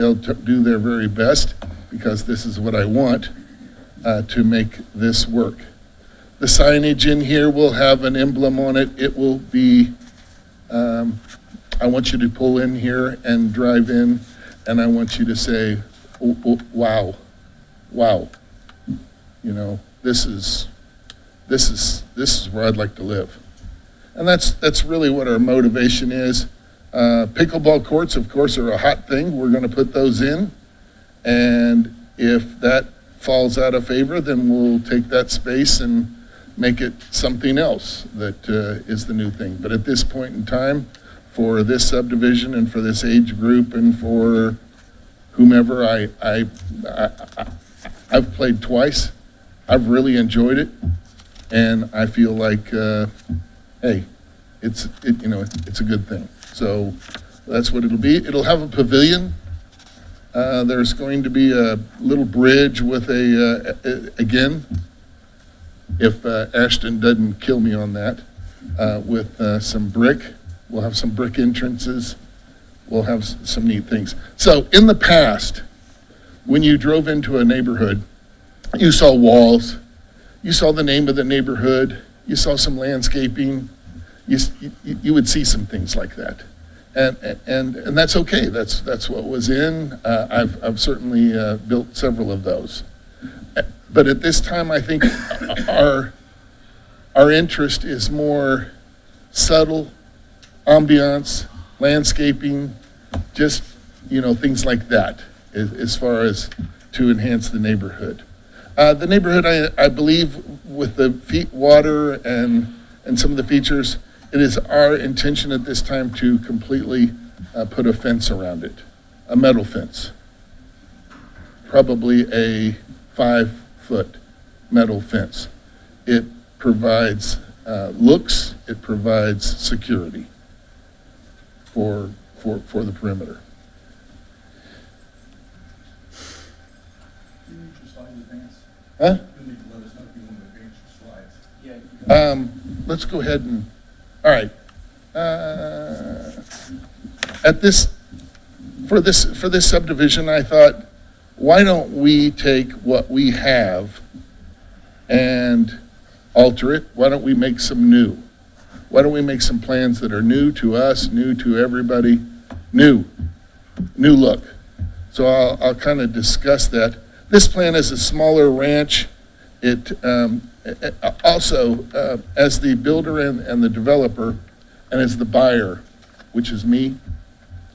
they'll do their very best, because this is what I want, to make this work. The signage in here will have an emblem on it. It will be, I want you to pull in here and drive in, and I want you to say, wow, wow. You know, this is where I'd like to live. And that's really what our motivation is. Pickleball courts, of course, are a hot thing. We're going to put those in. And if that falls out of favor, then we'll take that space and make it something else that is the new thing. But at this point in time, for this subdivision and for this age group and for whomever, I've played twice. I've really enjoyed it. And I feel like, hey, it's a good thing. So that's what it'll be. It'll have a pavilion. There's going to be a little bridge with again, if Ashton doesn't kill me on that, with some brick. We'll have some brick entrances. We'll have some neat things. So in the past, when you drove into a neighborhood, you saw walls, you saw the name of the neighborhood, you saw some landscaping, you would see some things like that. And that's okay. That's what was in. I've certainly built several of those. But at this time, I think our interest is more subtle, ambiance, landscaping, just things like that, as far as to enhance the neighborhood. The neighborhood, I believe, with the water and some of the features, it is our intention at this time to completely put a fence around it, a metal fence, probably a 5-foot metal fence. It provides looks, it provides security for the perimeter. Huh? Let's go ahead and, all right. For this subdivision, I thought, why don't we take what we have and alter it? Why don't we make some new? Why don't we make some plans that are new to us, new to everybody, new look? So I'll kind of discuss that. This plan is a smaller ranch. It also, as the builder and the developer, and as the buyer, which is me,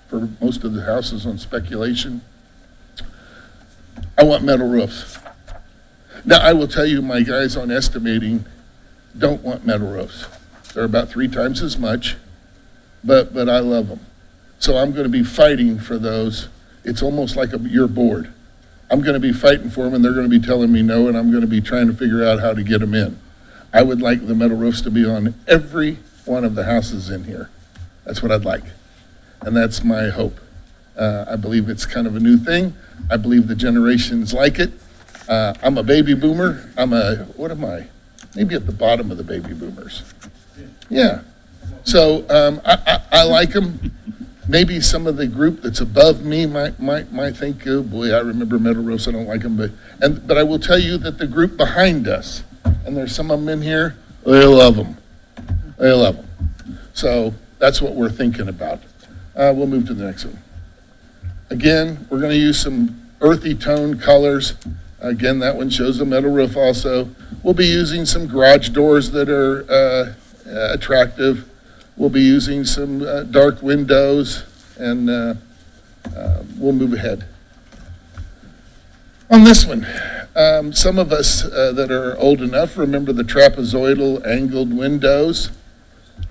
for most of the houses on speculation, I want metal roofs. Now, I will tell you, my guys on estimating don't want metal roofs. They're about 3 times as much, but I love them. So I'm going to be fighting for those. It's almost like your board. I'm going to be fighting for them, and they're going to be telling me no, and I'm going to be trying to figure out how to get them in. I would like the metal roofs to be on every one of the houses in here. That's what I'd like, and that's my hope. I believe it's kind of a new thing. I believe the generations like it. I'm a baby boomer. What am I? Maybe at the bottom of the baby boomers. Yeah. So I like them. Maybe some of the group that's above me might think, oh boy, I remember metal roofs, I don't like them. But I will tell you that the group behind us, and there's some of them in here, they love them. They love them. So that's what we're thinking about. We'll move to the next one. Again, we're going to use some earthy tone colors. Again, that one shows a metal roof also. We'll be using some garage doors that are attractive. We'll be using some dark windows, and we'll move ahead. On this one, some of us that are old enough remember the trapezoidal angled windows.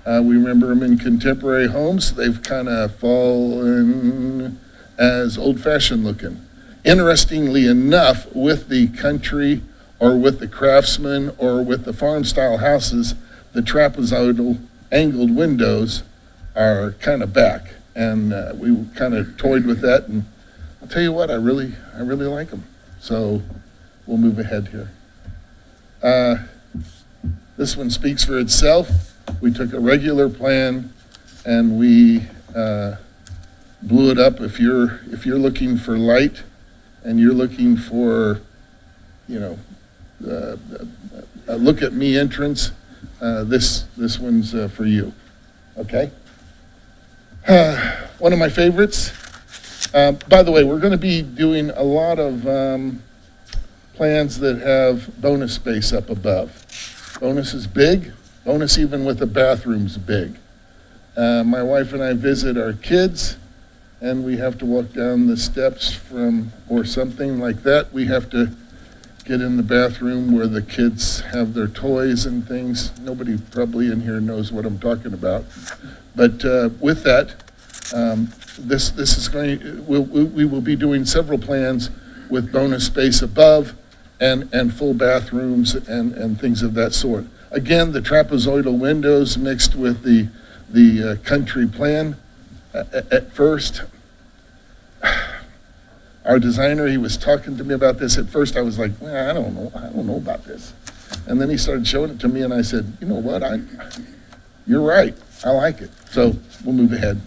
We remember them in contemporary homes. They've kind of fallen as old-fashioned looking. Interestingly enough, with the country or with the craftsman or with the farm-style houses, the trapezoidal angled windows are kind of back, and we kind of toyed with that, and I'll tell you what, I really like them. So we'll move ahead here. This one speaks for itself. We took a regular plan and we blew it up. If you're looking for light and you're looking for, a look at me entrance, this one's for you. Okay. One of my favorites. By the way, we're going to be doing a lot of plans that have bonus space up above. Bonus is big. Bonus even with the bathrooms big. My wife and I visit our kids, and we have to walk down the steps or something like that. We have to get in the bathroom where the kids have their toys and things. Nobody probably in here knows what I'm talking about. But with that, this is we will be doing several plans with bonus space above and full bathrooms and things of that sort. Again, the trapezoidal windows mixed with the country plan. At first, our designer, he was talking to me about this. At first, I was like, well, I don't know about this. And then he started showing it to me, and I said, you know what, you're right, I like it. So we'll move ahead.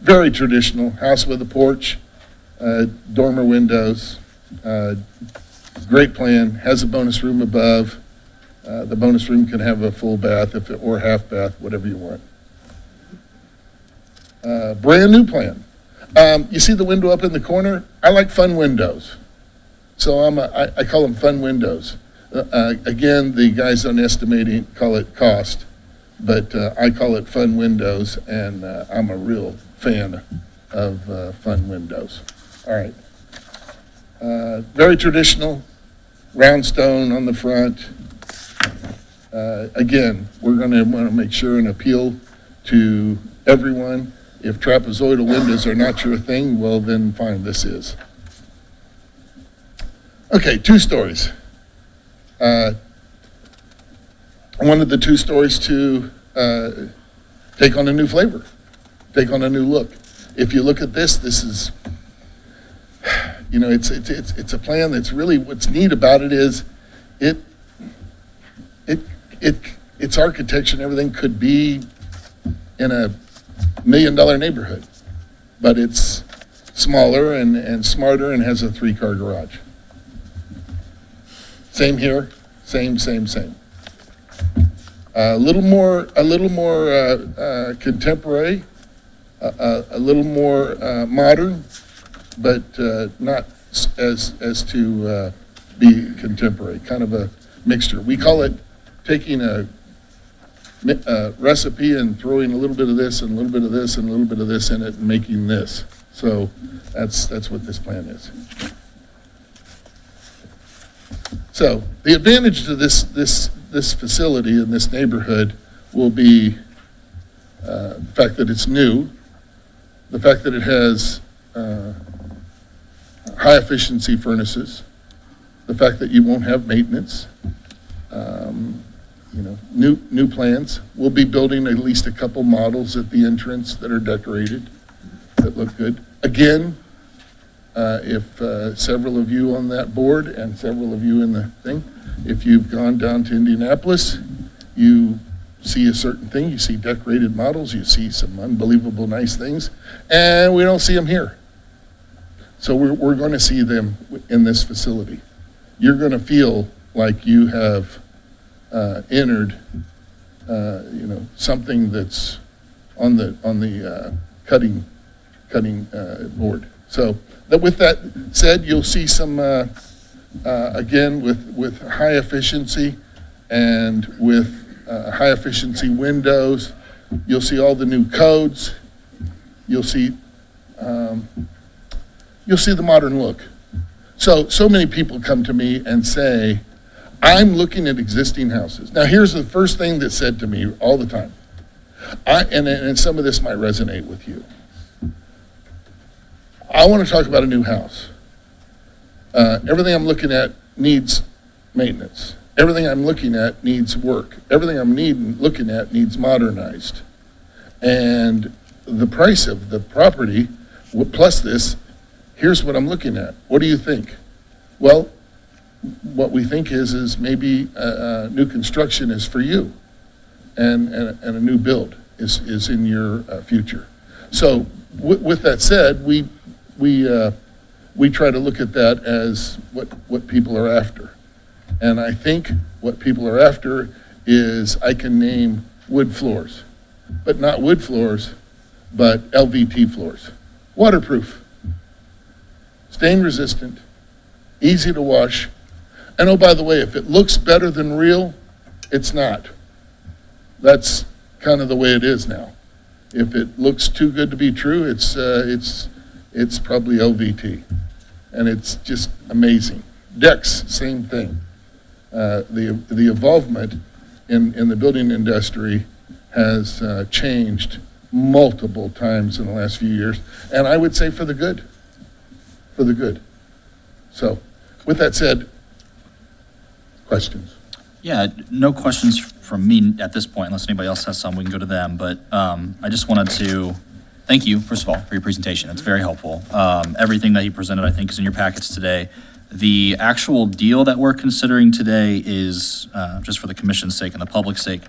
Very traditional, house with a porch, dormer windows, great plan, has a bonus room above. The bonus room can have a full bath or half bath, whatever you want. Brand new plan. You see the window up in the corner? I like fun windows. So I call them fun windows. Again, the guys on estimating call it cost, but I call it fun windows, and I'm a real fan of fun windows. All right. Very traditional, round stone on the front. Again, we're going to want to make sure and appeal to everyone. If trapezoidal windows are not your thing, well then fine, this is. Okay, 2 stories. I wanted the 2 stories to take on a new flavor, take on a new look. If you look at this is, it's a plan that's really, what's neat about it is its architecture and everything could be in a $1 million neighborhood, but it's smaller and smarter and has a 3-car garage. Same here, same. A little more contemporary, a little more modern, but not as to be contemporary. Kind of a mixture. We call it taking a recipe and throwing a little bit of this and a little bit of this and a little bit of this in it and making this. So that's what this plan is. So the advantage to this facility in this neighborhood will be the fact that it's new, the fact that it has high efficiency furnaces, the fact that you won't have maintenance. New plans. We'll be building at least a couple models at the entrance that are decorated, that look good. Again, if several of you on that board and several of you in the thing, if you've gone down to Indianapolis, you see a certain thing, you see decorated models, you see some unbelievable nice things, and we don't see them here. So we're going to see them in this facility. You're going to feel like you have entered, something that's on the cutting board. So with that said, you'll see some again with high efficiency and with high efficiency windows. You'll see all the new codes. You'll see the modern look. So many people come to me and say, I'm looking at existing houses. Now, here's the first thing that's said to me all the time. And some of this might resonate with you. I want to talk about a new house. Everything I'm looking at needs maintenance. Everything I'm looking at needs work. Everything I'm looking at needs modernized. And the price of the property, plus this, here's what I'm looking at. What do you think? Well, what we think is maybe new construction is for you, and a new build is in your future. So with that said, we try to look at that as what people are after. And I think what people are after is, I can name wood floors, but not wood floors, but LVT floors. Waterproof, stain resistant, easy to wash. And oh, by the way, if it looks better than real, it's not. That's kind of the way it is now. If it looks too good to be true, it's probably LVT. And it's just amazing. Decks, same thing. The involvement in the building industry has changed multiple times in the last few years, and I would say for the good. For the good. So, with that said, questions? Yeah, no questions from me at this point, unless anybody else has some, we can go to them. But I just wanted to thank you, first of all, for your presentation. It's very helpful. Everything that he presented, I think, is in your packets today. The actual deal that we're considering today is, just for the commission's sake and the public's sake,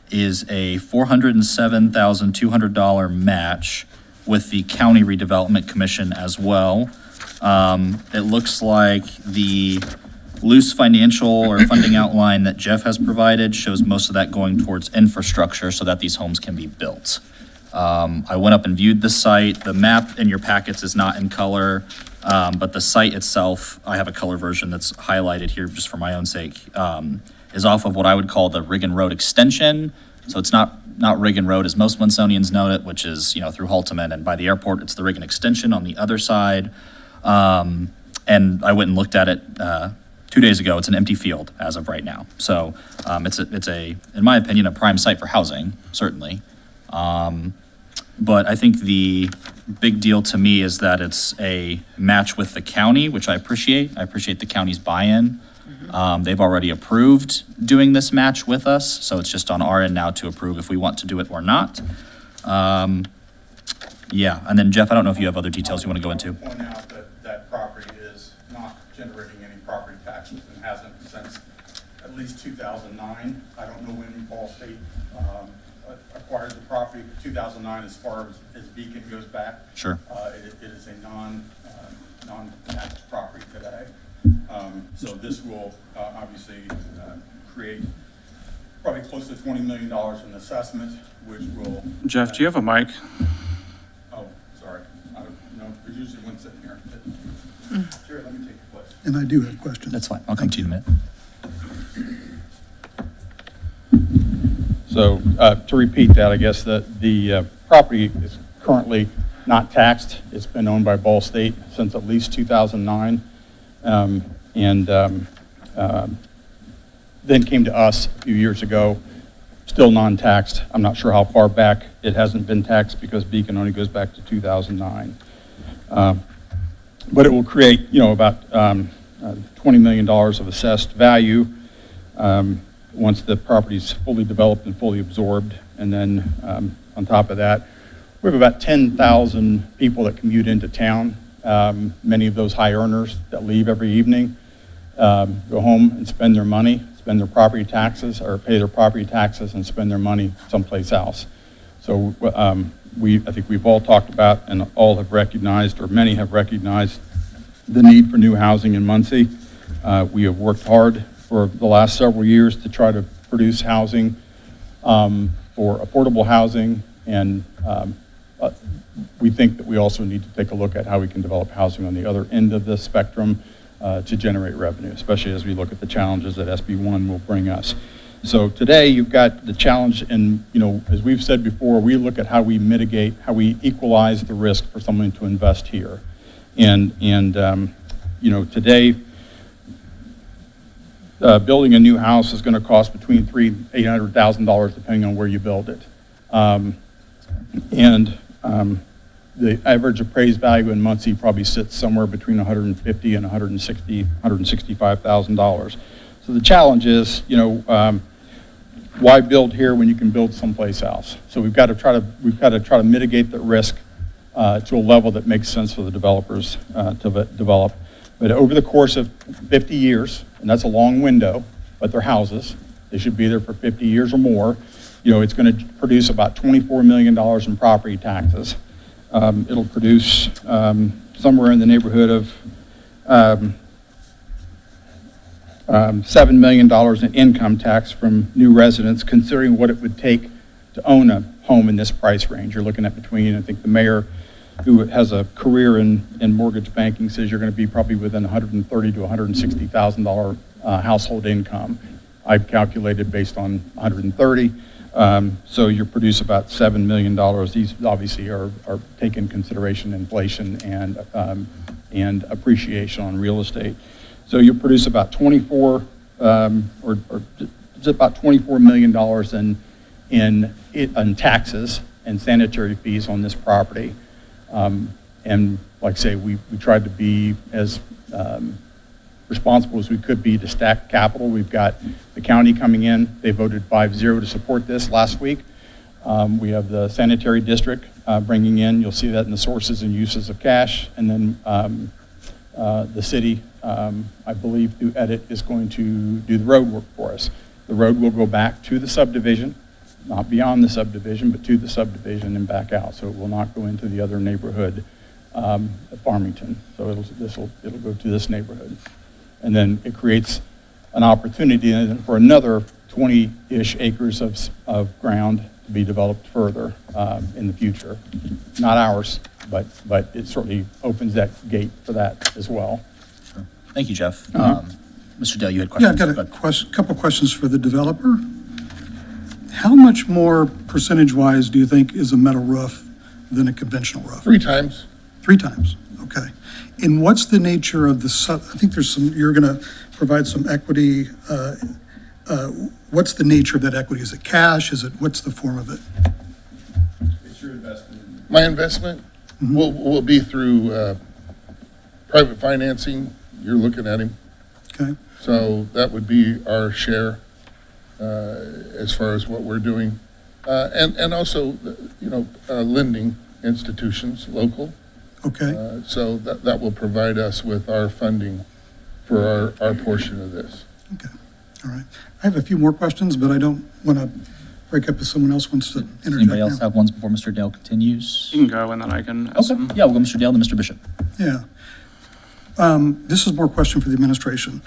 is a $407,200 match with the County Redevelopment Commission as well. It looks like the loose financial or funding outline that Jeff has provided shows most of that going towards infrastructure so that these homes can be built. I went up and viewed the site. The map in your packets is not in color, but the site itself, I have a color version that's highlighted here just for my own sake, is off of what I would call the Riggin Road extension. So it's not Riggin Road as most Winsonians know it, which is, through Halteman, and by the airport, it's the Riggin extension on the other side. And I went and looked at it 2 days ago. It's an empty field as of right now. So it's a, in my opinion, a prime site for housing, certainly. But I think the big deal to me is that it's a match with the county, which I appreciate. I appreciate the county's buy-in. They've already approved doing this match with us, so it's just on our end now to approve if we want to do it or not. Yeah, and then Jeff, I don't know if you have other details you want to go into. Point out that property is not generating any property taxes and hasn't since at least 2009. I don't know when Ball State acquired the property. 2009, as far as Beacon goes back. Sure. It is a non-taxed property today. So this will obviously create probably close to $20 million in assessment, which will. Jeff, do you have a mic? Oh, sorry. I don't know. There's usually one sitting here. Sure, let me take your question. And I do have questions. That's fine. I'll come to you in a minute. So to repeat that, I guess the property is currently not taxed. It's been owned by Ball State since at least 2009, then came to us a few years ago, still non-taxed. I'm not sure how far back it hasn't been taxed because Beacon only goes back to 2009. But it will create, about $20 million of assessed value once the property's fully developed and fully absorbed. And then on top of that, we have about 10,000 people that commute into town, many of those high earners that leave every evening, go home and spend their money, spend their property taxes, or pay their property taxes and spend their money someplace else. So I think we've all talked about and all have recognized, or many have recognized, the need for new housing in Muncie. We have worked hard for the last several years to try to produce housing for affordable housing, and we think that we also need to take a look at how we can develop housing on the other end of the spectrum to generate revenue, especially as we look at the challenges that SB1 will bring us. So today you've got the challenge, and as we've said before, we look at how we mitigate, how we equalize the risk for someone to invest here. And today, building a new house is going to cost between $300,000 and $800,000 depending on where you build it. The average appraised value in Muncie probably sits somewhere between $150,000 and $165,000. So the challenge is, why build here when you can build someplace else? So we've got to try to mitigate the risk to a level that makes sense for the developers to develop. But over the course of 50 years, and that's a long window, but they're houses, they should be there for 50 years or more. It's going to produce about $24 million in property taxes. It'll produce somewhere in the neighborhood of $7 million in income tax from new residents, considering what it would take to own a home in this price range. You're looking at between, I think the mayor, who has a career in mortgage banking, says you're going to be probably within $130,000 to $160,000 household income. I've calculated based on 130. So you produce about $7 million. These obviously are take in consideration inflation and appreciation on real estate. So you produce about $24 million in taxes and sanitary fees on this property. And like I say, we tried to be as responsible as we could be to stack capital. We've got the county coming in. They voted 5-0 to support this last week. We have the sanitary district bringing in. You'll see that in the sources and uses of cash. And then the city, I believe through edit, is going to do the road work for us. The road will go back to the subdivision, not beyond the subdivision, but to the subdivision and back out. So it will not go into the other neighborhood at Farmington. So it'll go to this neighborhood. And then it creates an opportunity for another 20-ish acres of ground to be developed further in the future. Not ours, but it certainly opens that gate for that as well. Sure. Thank you, Jeff. Uh-huh. Mr. Dale, you had Yeah, questions? I've got a couple questions for the developer. How much more percentage-wise do you think is a metal roof than a conventional roof? 3 times. 3 times, okay. And what's the nature of the I think there's you're going to provide some equity. What's the nature of that equity? Is it cash? What's the form of it? It's your investment. My investment will be through private financing. You're looking at him. Okay, So that would be our share as far as what we're doing. And also, lending institutions, local. okay. So that will provide us with our funding for our portion of this. Okay, all right. I have a few more questions, but I don't want to break up if someone else wants to interject Does anybody else now. have ones before Mr. Dale continues? You can go, and then I can ask Okay, some. yeah, we'll go Mr. Dale, then Mr. Bishop. Yeah. This is more question for the administration.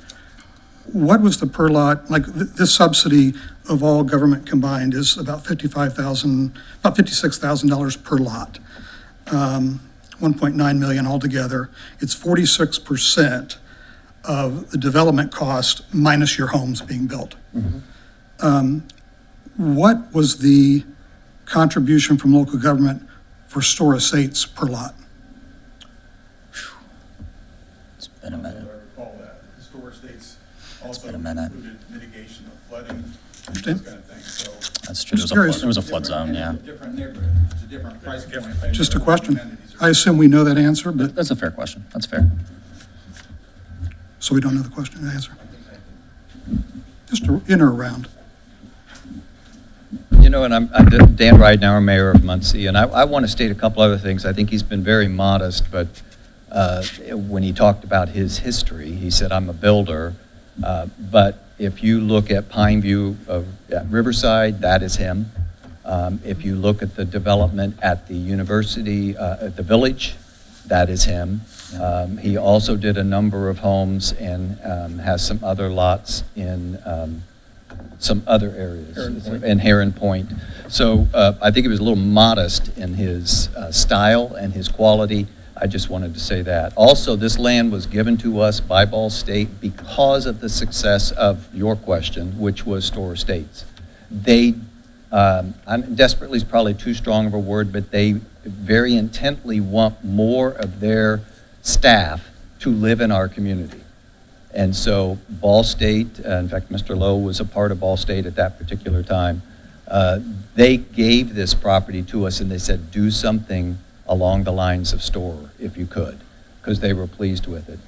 What was the per lot, like this subsidy of all government combined is about $56,000 per lot. 1.9 million altogether. It's 46% of the development cost minus your homes being built. What was the contribution from local government for store estates per lot? It's been a minute. I recall that. Historic estates also been a minute. included mitigation of flooding, those Understand? kind of things, so. That's true. Just curious. There was a flood zone, yeah. Different neighborhood, it's a different price point. Just a question. I assume we know that answer, but, That's a fair question. That's fair. so we don't know the question and answer. Just in or around. You know, and I'm Dan Ridenhour, Mayor of Muncie, and I want to state a couple other things. I think he's been very modest, but when he talked about his history, he said, I'm a builder. But if you look at Pine View at Riverside, that is him. If you look at the development at the university, at the village, that is him. He also did a number of homes and has some other lots in some other areas, in Heron Point. So I think he was a little modest in his style and his quality. I just wanted to say that. Also, this land was given to us by Ball State because of the success of your question, which was store estates. They, desperately is probably too strong of a word, but they very intently want more of their staff to live in our community. And so Ball State, in fact, Mr. Lowe was a part of Ball State at that particular time. They gave this property to us and they said, do something along the lines of store, if you could, because they were pleased with it.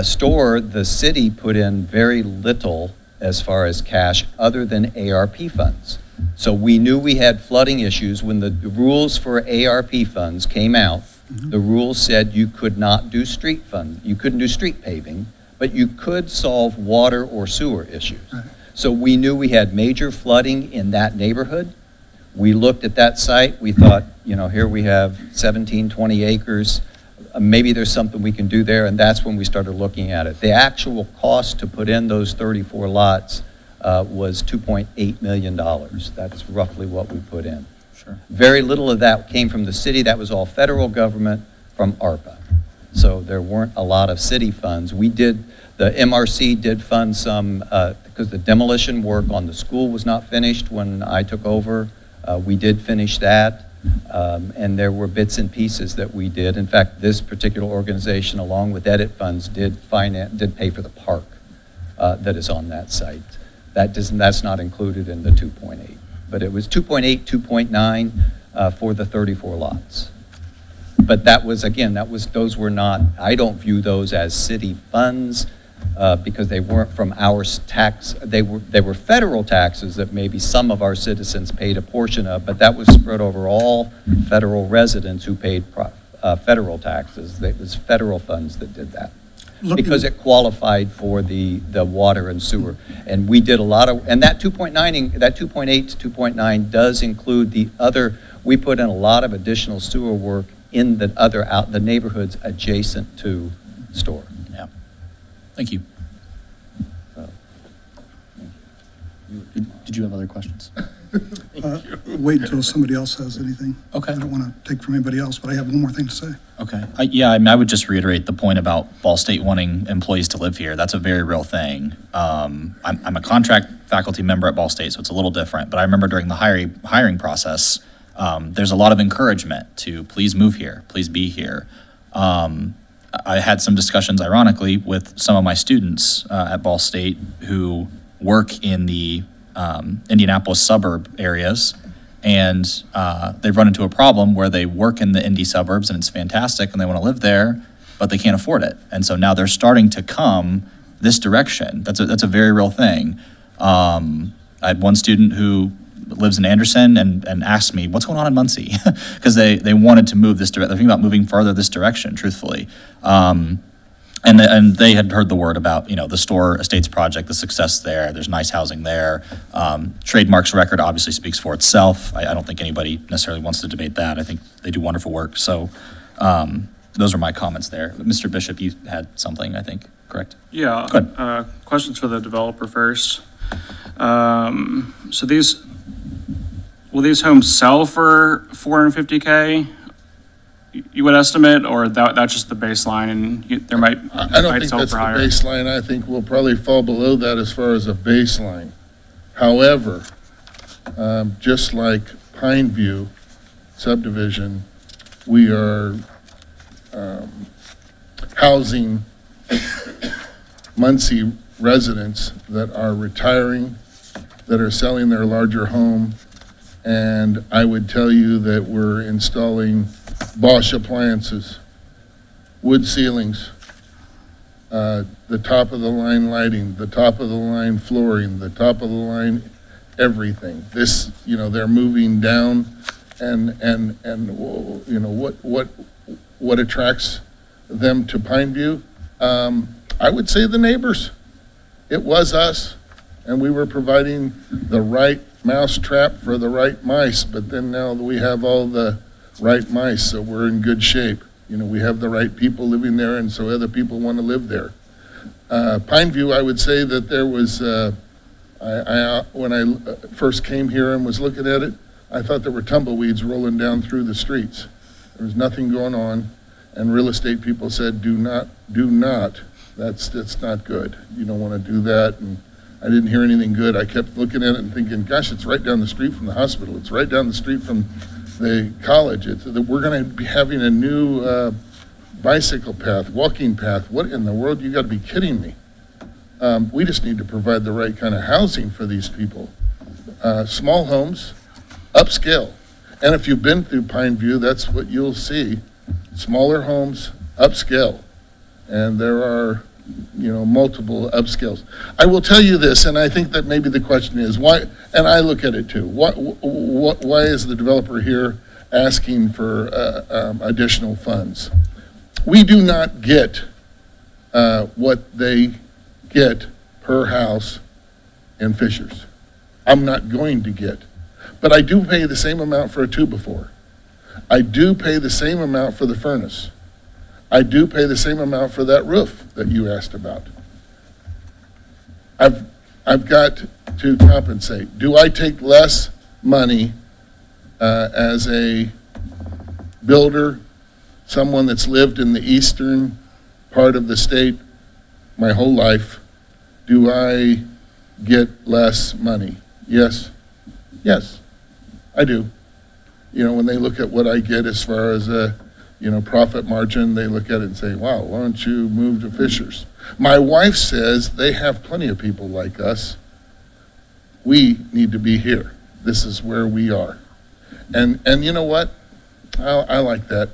Store, the city put in very little as far as cash other than ARP funds. So we knew we had flooding issues. When the rules for ARP funds came out, the rules said you could not do street fund, you couldn't do street paving, but you could solve water or sewer issues. Right. So we knew we had major flooding in that neighborhood. We looked at that site, we thought, here we have 17, 20 acres, maybe there's something we can do there, and that's when we started looking at it. The actual cost to put in those 34 lots was $2.8 million. That's roughly what we put in. Sure. Very little of that came from the city. That was all federal government from ARPA. So there weren't a lot of city funds. The MRC did fund some, because the demolition work on the school was not finished when I took over. We did finish that, and there were bits and pieces that we did. In fact, this particular organization, along with edit funds, did pay for the park that is on that site. That's not included in the 2.8, but it was 2.8, 2.9 for the 34 lots. But that was, again, those were not, I don't view those as city funds because they weren't from our tax, they were federal taxes that maybe some of our citizens paid a portion of, but that was spread over all federal residents who paid federal taxes. It was federal funds that did that. Because it qualified for the water and sewer. And we did a lot of, and that 2.8 to 2.9 does include the other, we put in a lot of additional sewer work in the neighborhoods adjacent to store. Yeah. Thank you. Did you have other questions? Wait until somebody else has anything. Okay. I don't want to take from anybody else, but I have one more thing to say. Okay. I would just reiterate the point about Ball State wanting employees to live here. That's a very real thing. I'm a contract faculty member at Ball State, so it's a little different. But I remember during the hiring process, there's a lot of encouragement to please move here, please be here. I had some discussions, ironically, with some of my students at Ball State who work in the Indianapolis suburb areas, and they've run into a problem where they work in the Indy suburbs and it's fantastic and they want to live there, but they can't afford it. And so now they're starting to come this direction. That's a very real thing. I had one student who lives in Anderson and asked me, what's going on in Muncie? Because they wanted to move this direction. They're thinking about moving further this direction, truthfully. And they had heard the word about, the Store Estates project, the success there. There's nice housing there. Trademark's record obviously speaks for itself. I don't think anybody necessarily wants to debate that. I think they do wonderful work. So those are my comments there. Mr. Bishop, you had something, I think, correct? Yeah. Go ahead. Questions for the developer first. So will these homes sell for $450K? You would estimate, or that's just the baseline, and there might I don't think sell that's for the higher? baseline. I think we'll probably fall below that as far as a baseline. However, just like Pineview subdivision, we are housing Muncie residents that are retiring, that are selling their larger home, and I would tell you that we're installing Bosch appliances, wood ceilings, the top of the line lighting, the top of the line flooring, the top of the line everything. This, they're moving down, and what attracts them to Pineview? I would say the neighbors. It was us, and we were providing the right mouse trap for the right mice, but then now we have all the right mice, so we're in good shape. We have the right people living there, and so other people want to live there. Pineview, I would say that there was, when I first came here and was looking at it, I thought there were tumbleweeds rolling down through the streets. There was nothing going on, and real estate people said, do not, that's not good. You don't want to do that, and I didn't hear anything good. I kept looking at it and thinking, gosh, it's right down the street from the hospital. It's right down the street from the college. We're going to be having a new bicycle path, walking path. What in the world? You got to be kidding me. We just need to provide the right kind of housing for these people. Small homes, upscale. And if you've been through Pineview, that's what you'll see. Smaller homes, upscale. And there are, multiple upscales. I will tell you this, and I think that maybe the question is why, and I look at it too, why is the developer here asking for additional funds? We do not get what they get per house in Fishers. I'm not going to get. But I do pay the same amount for a 2-by-4. I do pay the same amount for the furnace. I do pay the same amount for that roof that you asked about. I've got to compensate. Do I take less money as a builder, someone that's lived in the eastern part of the state my whole life? Do I get less money? Yes. Yes, I do. You know, when they look at what I get as far as profit margin, they look at it and say, wow, why don't you move to Fisher's? My wife says they have plenty of people like us. We need to be here. This is where we are. And you know what? I like that.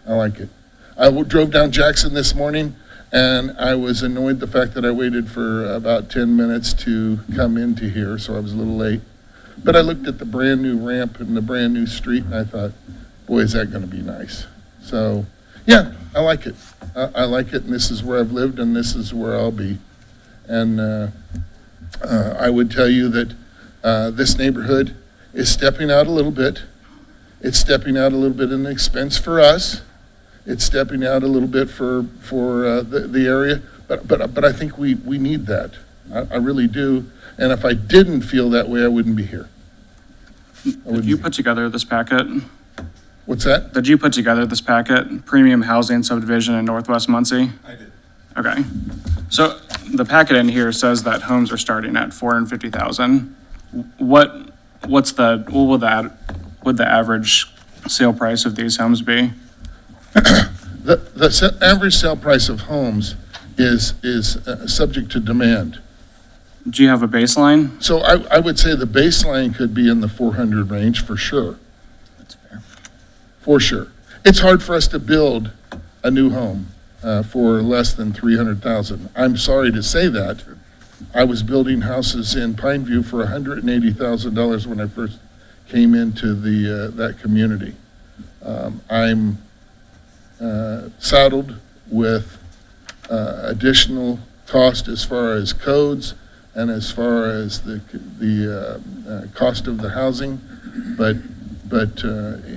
I like it. I drove down Jackson this morning, and I was annoyed the fact that I waited for about 10 minutes to come into here, so I was a little late. But I looked at the brand-new ramp and the brand-new street, and I thought, boy, is that going to be nice. So, yeah, I like it. I like it, and this is where I've lived, and this is where I'll be. And I would tell you that this neighborhood is stepping out a little bit. It's stepping out a little bit in the expense for us. It's stepping out a little bit for the area. But I think we need that. I really do. And if I didn't feel that way, I wouldn't be here. Did you put together this packet? What's that? Did you put together this packet, premium housing subdivision in Northwest Muncie? I did. Okay. So the packet in here says that homes are starting at 450,000. What would the average sale price of these homes be? The average sale price of homes is subject to demand. Do you have a baseline? So I would say the baseline could be in the 400 range for sure. That's fair. For sure. It's hard for us to build a new home for less than 300,000. I'm sorry to say that. I was building houses in Pineview for $180,000 when I first came into that community. I'm saddled with additional cost as far as codes and as far as the cost of the housing, but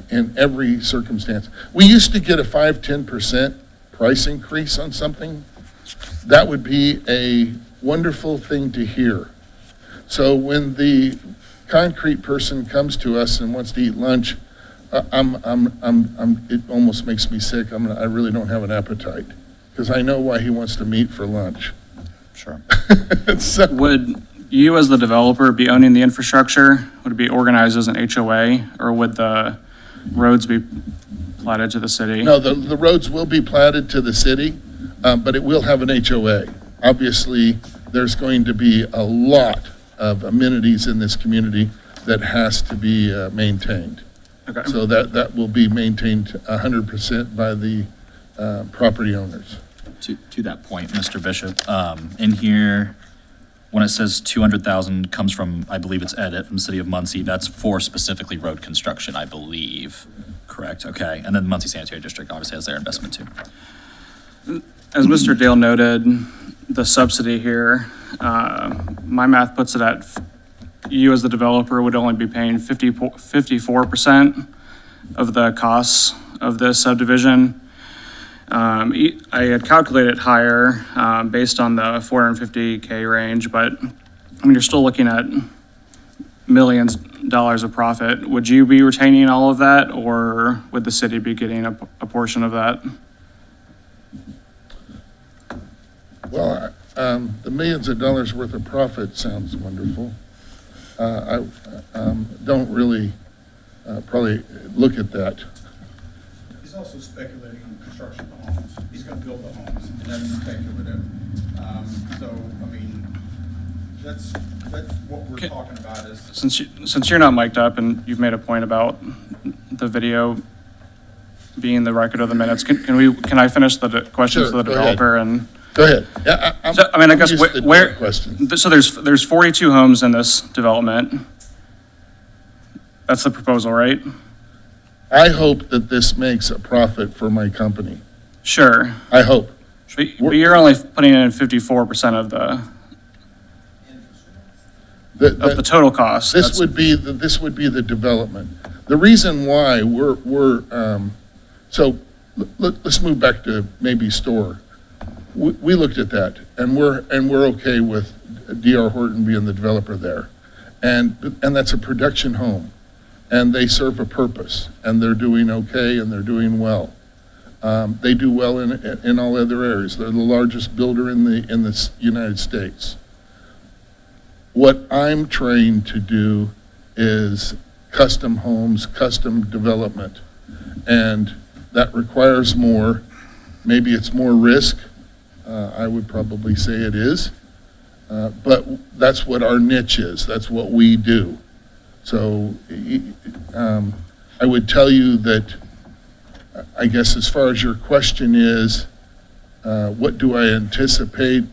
in every circumstance. We used to get a 5-10% price increase on something. That would be a wonderful thing to hear. So when the concrete person comes to us and wants to eat lunch, it almost makes me sick. I really don't have an appetite because I know why he wants to meet for lunch. Sure. So, Would you as the developer be owning the infrastructure? Would it be organized as an HOA, or would the roads be platted to the city? no, the roads will be platted to the city, but it will have an HOA. Obviously, there's going to be a lot of amenities in this community that has to be maintained. Okay. So that will be maintained 100% by the property owners. To that point, Mr. Bishop, in here, when it says 200,000 comes from, I believe it's Edit from the city of Muncie, that's for specifically road construction, I believe. Correct, okay. And then the Muncie Sanitary District obviously has their investment too. As Mr. Dale noted, the subsidy here, my math puts it at, you as the developer would only be paying 54% of the costs of this subdivision. I had calculated higher based on the 450K range, but I mean, you're still looking at millions of dollars of profit. Would you be retaining all of that, or would the city be getting a portion of that? Well, the millions of dollars worth of profit sounds wonderful. I don't really probably look at that. He's also speculating on the construction of the homes. He's gonna build the homes, and that's speculative. So, I mean, that's what we're talking about is. Since you're not mic'd up and you've made a point about the video being the record of the minutes, can I finish the questions Sure, to the go ahead. developer and? Go ahead. Yeah, So, I mean, I guess I'm used to where, questions. so there's 42 homes in this development. That's the proposal, right? I hope that this makes a profit for my company. Sure. I hope. But you're only putting in 54% of the, of the total cost. This That's- would be, this would be the development. The reason why let's move back to maybe store. We looked at that, and we're okay with D.R. Horton being the developer there. And that's a production home, and they serve a purpose, and they're doing okay, and they're doing well. They do well in all other areas. They're the largest builder in the United States. What I'm trained to do is custom homes, custom development, and that requires more. Maybe it's more risk. I would probably say it is. But that's what our niche is. That's what we do. So I would tell you that, I guess as far as your question is, what do I anticipate?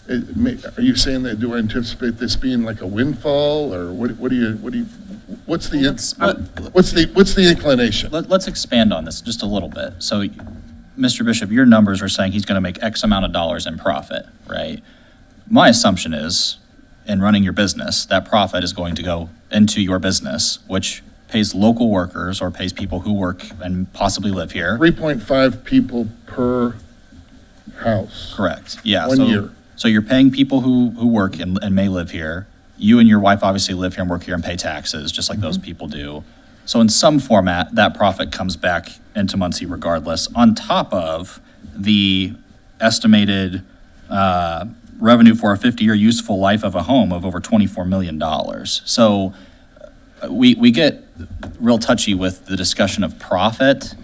Are you saying that, do I anticipate this being like a windfall, or what's the inclination? Let's expand on this just a little bit. So, Mr. Bishop, your numbers are saying he's going to make X amount of dollars in profit, right? My assumption is, in running your business, that profit is going to go into your business, which pays local workers or pays people who work and possibly live here. 3.5 people per house. Correct, yeah. 1 year. So you're paying people who work and may live here. You and your wife obviously live here and work here and pay taxes, just like those people do. So in some format, that profit comes back into Muncie regardless, on top of the estimated revenue for a 50-year useful life of a home of over $24 million. So we get real touchy with the discussion of profit,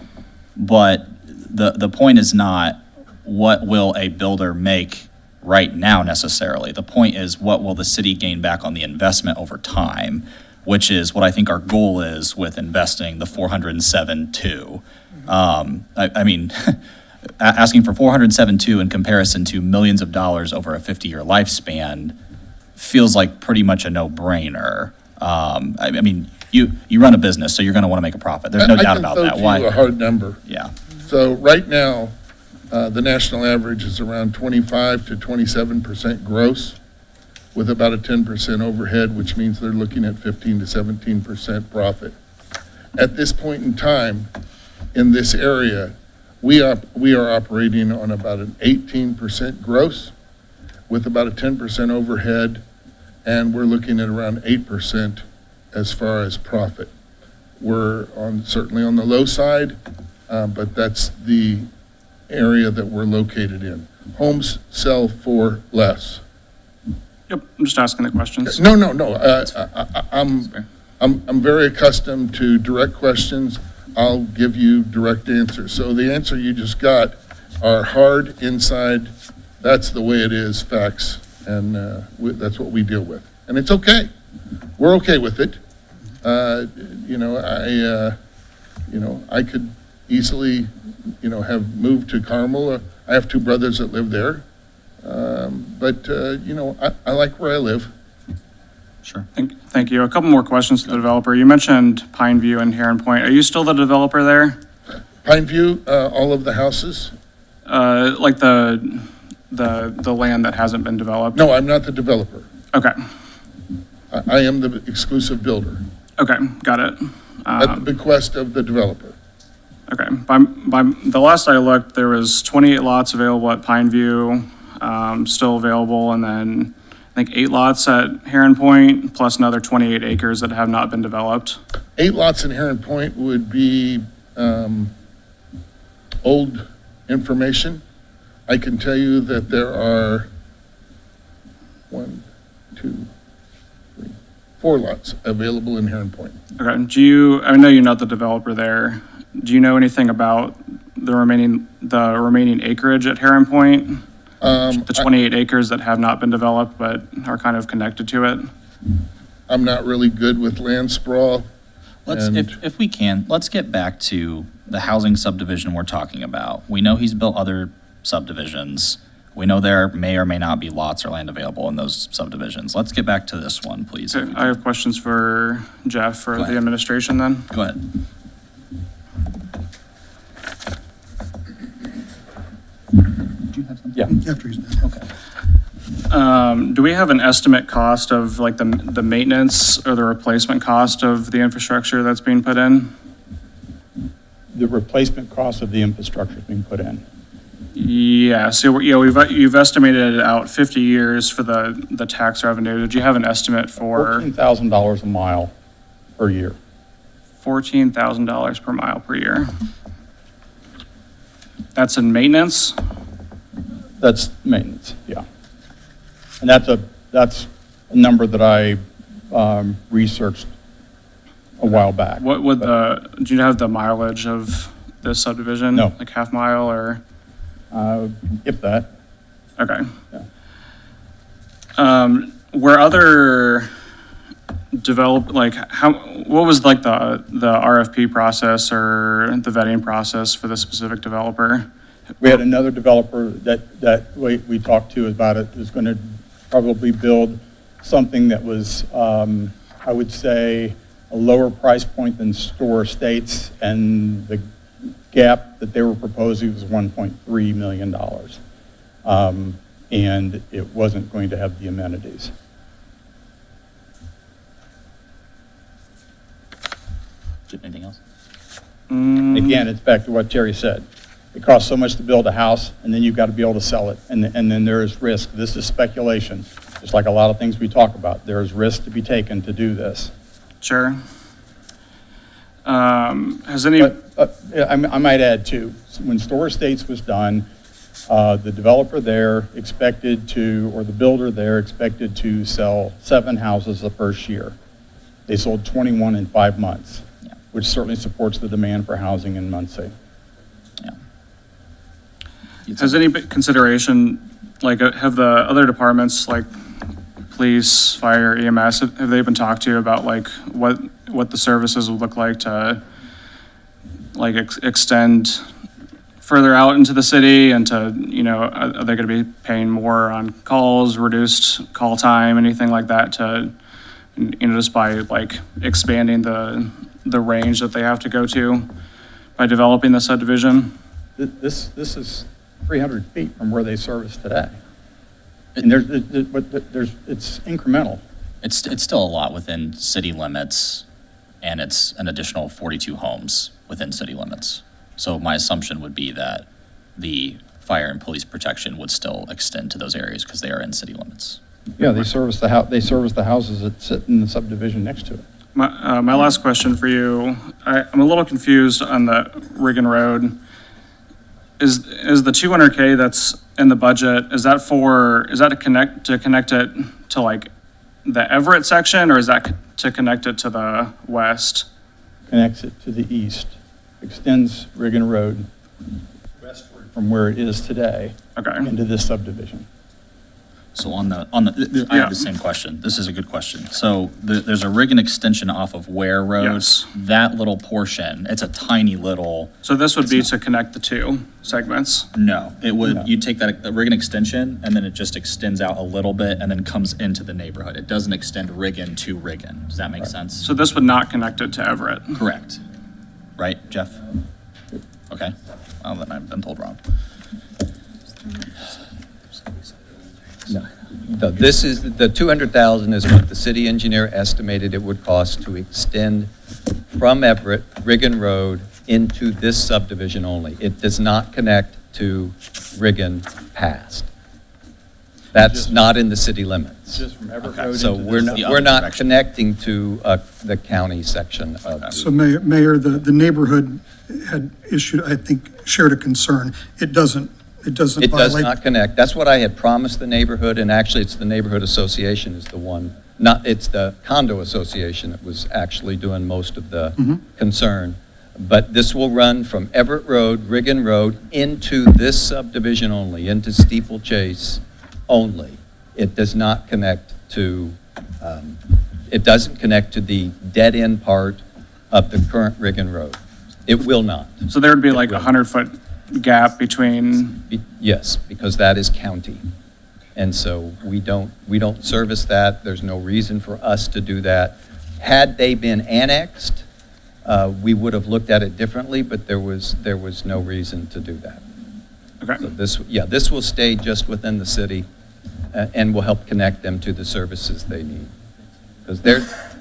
but the point is not what will a builder make right now necessarily. The point is, what will the city gain back on the investment over time, which is what I think our goal is with investing the 407.2. I mean, asking for 407.2 in comparison to millions of dollars over a 50-year lifespan feels like pretty much a no-brainer. I mean, you run a business, so you're going to want to make a profit. There's no doubt about that. I can throw to you a hard number. Yeah. So right now, the national average is around 25 to 27% gross, with about a 10% overhead, which means they're looking at 15 to 17% profit. At this point in time, in this area, we are operating on about an 18% gross, with about a 10% overhead, and we're looking at around 8% as far as profit. We're certainly on the low side, but that's the area that we're located in. Homes sell for less. Yep, I'm just asking the questions. No. I'm very accustomed to direct questions. I'll give you direct answers. So the answer you just got are hard inside. That's the way it is, facts, and that's what we deal with. And it's okay. We're okay with it. I could easily, have moved to Carmel. I have 2 brothers that live there. But I like where I live. Sure. Thank you. A couple more questions to the developer. You mentioned Pineview and Heron Point. Are you still the developer there? Pineview, all of the houses? Like the land that hasn't been developed? No, I'm not the developer. Okay, I am the exclusive builder okay, got it. at the bequest of the developer. Okay, by the last I looked, there was 28 lots available at Pineview, still available, and then I think 8 lots at Heron Point, plus another 28 acres that have not been developed. 8 lots in Heron Point would be old information. I can tell you that there are 4 lots available in Heron Point. Okay, I know you're not the developer there. Do you know anything about the remaining acreage at Heron Point? The 28 acres that have not been developed but are kind of connected to it? I'm not really good with land sprawl. If we can, let's get back to the housing subdivision we're talking about. We know he's built other subdivisions. We know there may or may not be lots or land available in those subdivisions. Let's get back to this one, please. Okay, I have questions for Jeff for Go ahead. the administration then. Go ahead. Yeah. After he's done. Okay. Do we have an estimate cost of like the maintenance or the replacement cost of the infrastructure that's being put in? The replacement cost of the infrastructure being put in. Yeah, so, you've estimated it out 50 years for the tax revenue. Did you have an estimate for $14,000 a mile per year. $14,000 per mile per year? That's in maintenance? That's maintenance, yeah. And that's a number that I researched a while back. What would do you have the mileage of this subdivision? No. Like half mile or? If that, Okay. yeah. Were other what was like the RFP process or the vetting process for this specific developer? We had another developer that we talked to about it, was going to probably build something that was, I would say, a lower price point than Store Estates, and the gap that they were proposing was $1.3 million. And it wasn't going to have the amenities. Anything else? Again, it's back to what Terry said. It costs so much to build a house, and then you've got to be able to sell it, and then there is risk. This is speculation, just like a lot of things we talk about. There is risk to be taken to do this. Sure. Has any, But I might add too, when Store Estates was done, the developer there expected to, or the builder there expected to sell 7 houses the first year. They sold 21 in 5 months, Yeah. which certainly supports the demand for housing in Muncie. Yeah. has any consideration, like, have the other departments, like police, fire, EMS, have they been talked to about like what the services would look like to like extend further out into the city, and to, are they going to be paying more on calls, reduced call time, anything like that, to, just by like expanding the range that they have to go to by developing the subdivision? This is 300 feet from where they service today. And it's incremental. It's still a lot within city limits, and it's an additional 42 homes within city limits. So my assumption would be that the fire and police protection would still extend to those areas because they are in city limits. Yeah, they service the houses that sit in the subdivision next to it. My last question for you, I'm a little confused on the Riggin Road. Is the 200K that's in the budget, is that to connect it to like the Everett section, or is that to connect it to the west? Connects it to the east, extends Riggin Road westward from where it is today Okay. into this subdivision. So I have the same question. This is a good question. So there's a Riggin extension off of Ware Road. Yes. That little portion, it's a tiny little, So this would be to connect the two segments? no, it No. would, you take that, the Riggin extension, and then it just extends out a little bit and then comes into the neighborhood. It doesn't extend Riggin to Riggin. Does that make sense? So this would not connect it to Everett? Correct. Right, Jeff? Okay. Well, then I've been told wrong. No, this is, the 200,000 is what the city engineer estimated it would cost to extend from Everett, Riggin Road, into this subdivision only. It does not connect to Riggin past. That's not in the city limits. Just from Everett Okay. Road So into we're this not, the we're other not direction. connecting to the county section of. So Mayor, the neighborhood had issued, I think, shared a concern. It doesn't It does violate. not connect. That's what I had promised the neighborhood, and actually, it's the neighborhood association is the one, it's the condo association that was actually doing most of the concern. But this will run from Everett Road, Riggin Road, into this subdivision only, into Steeplechase only. It does not connect to, it doesn't connect to the dead-end part of the current Riggin Road. It will not. So there would be like will. 100-foot gap between, Yes, because that is county. And so we don't service that. There's no reason for us to do that. Had they been annexed, we would have looked at it differently, but there was no reason to do that. So okay, this will stay just within the city. and will help connect them to the services they need. Because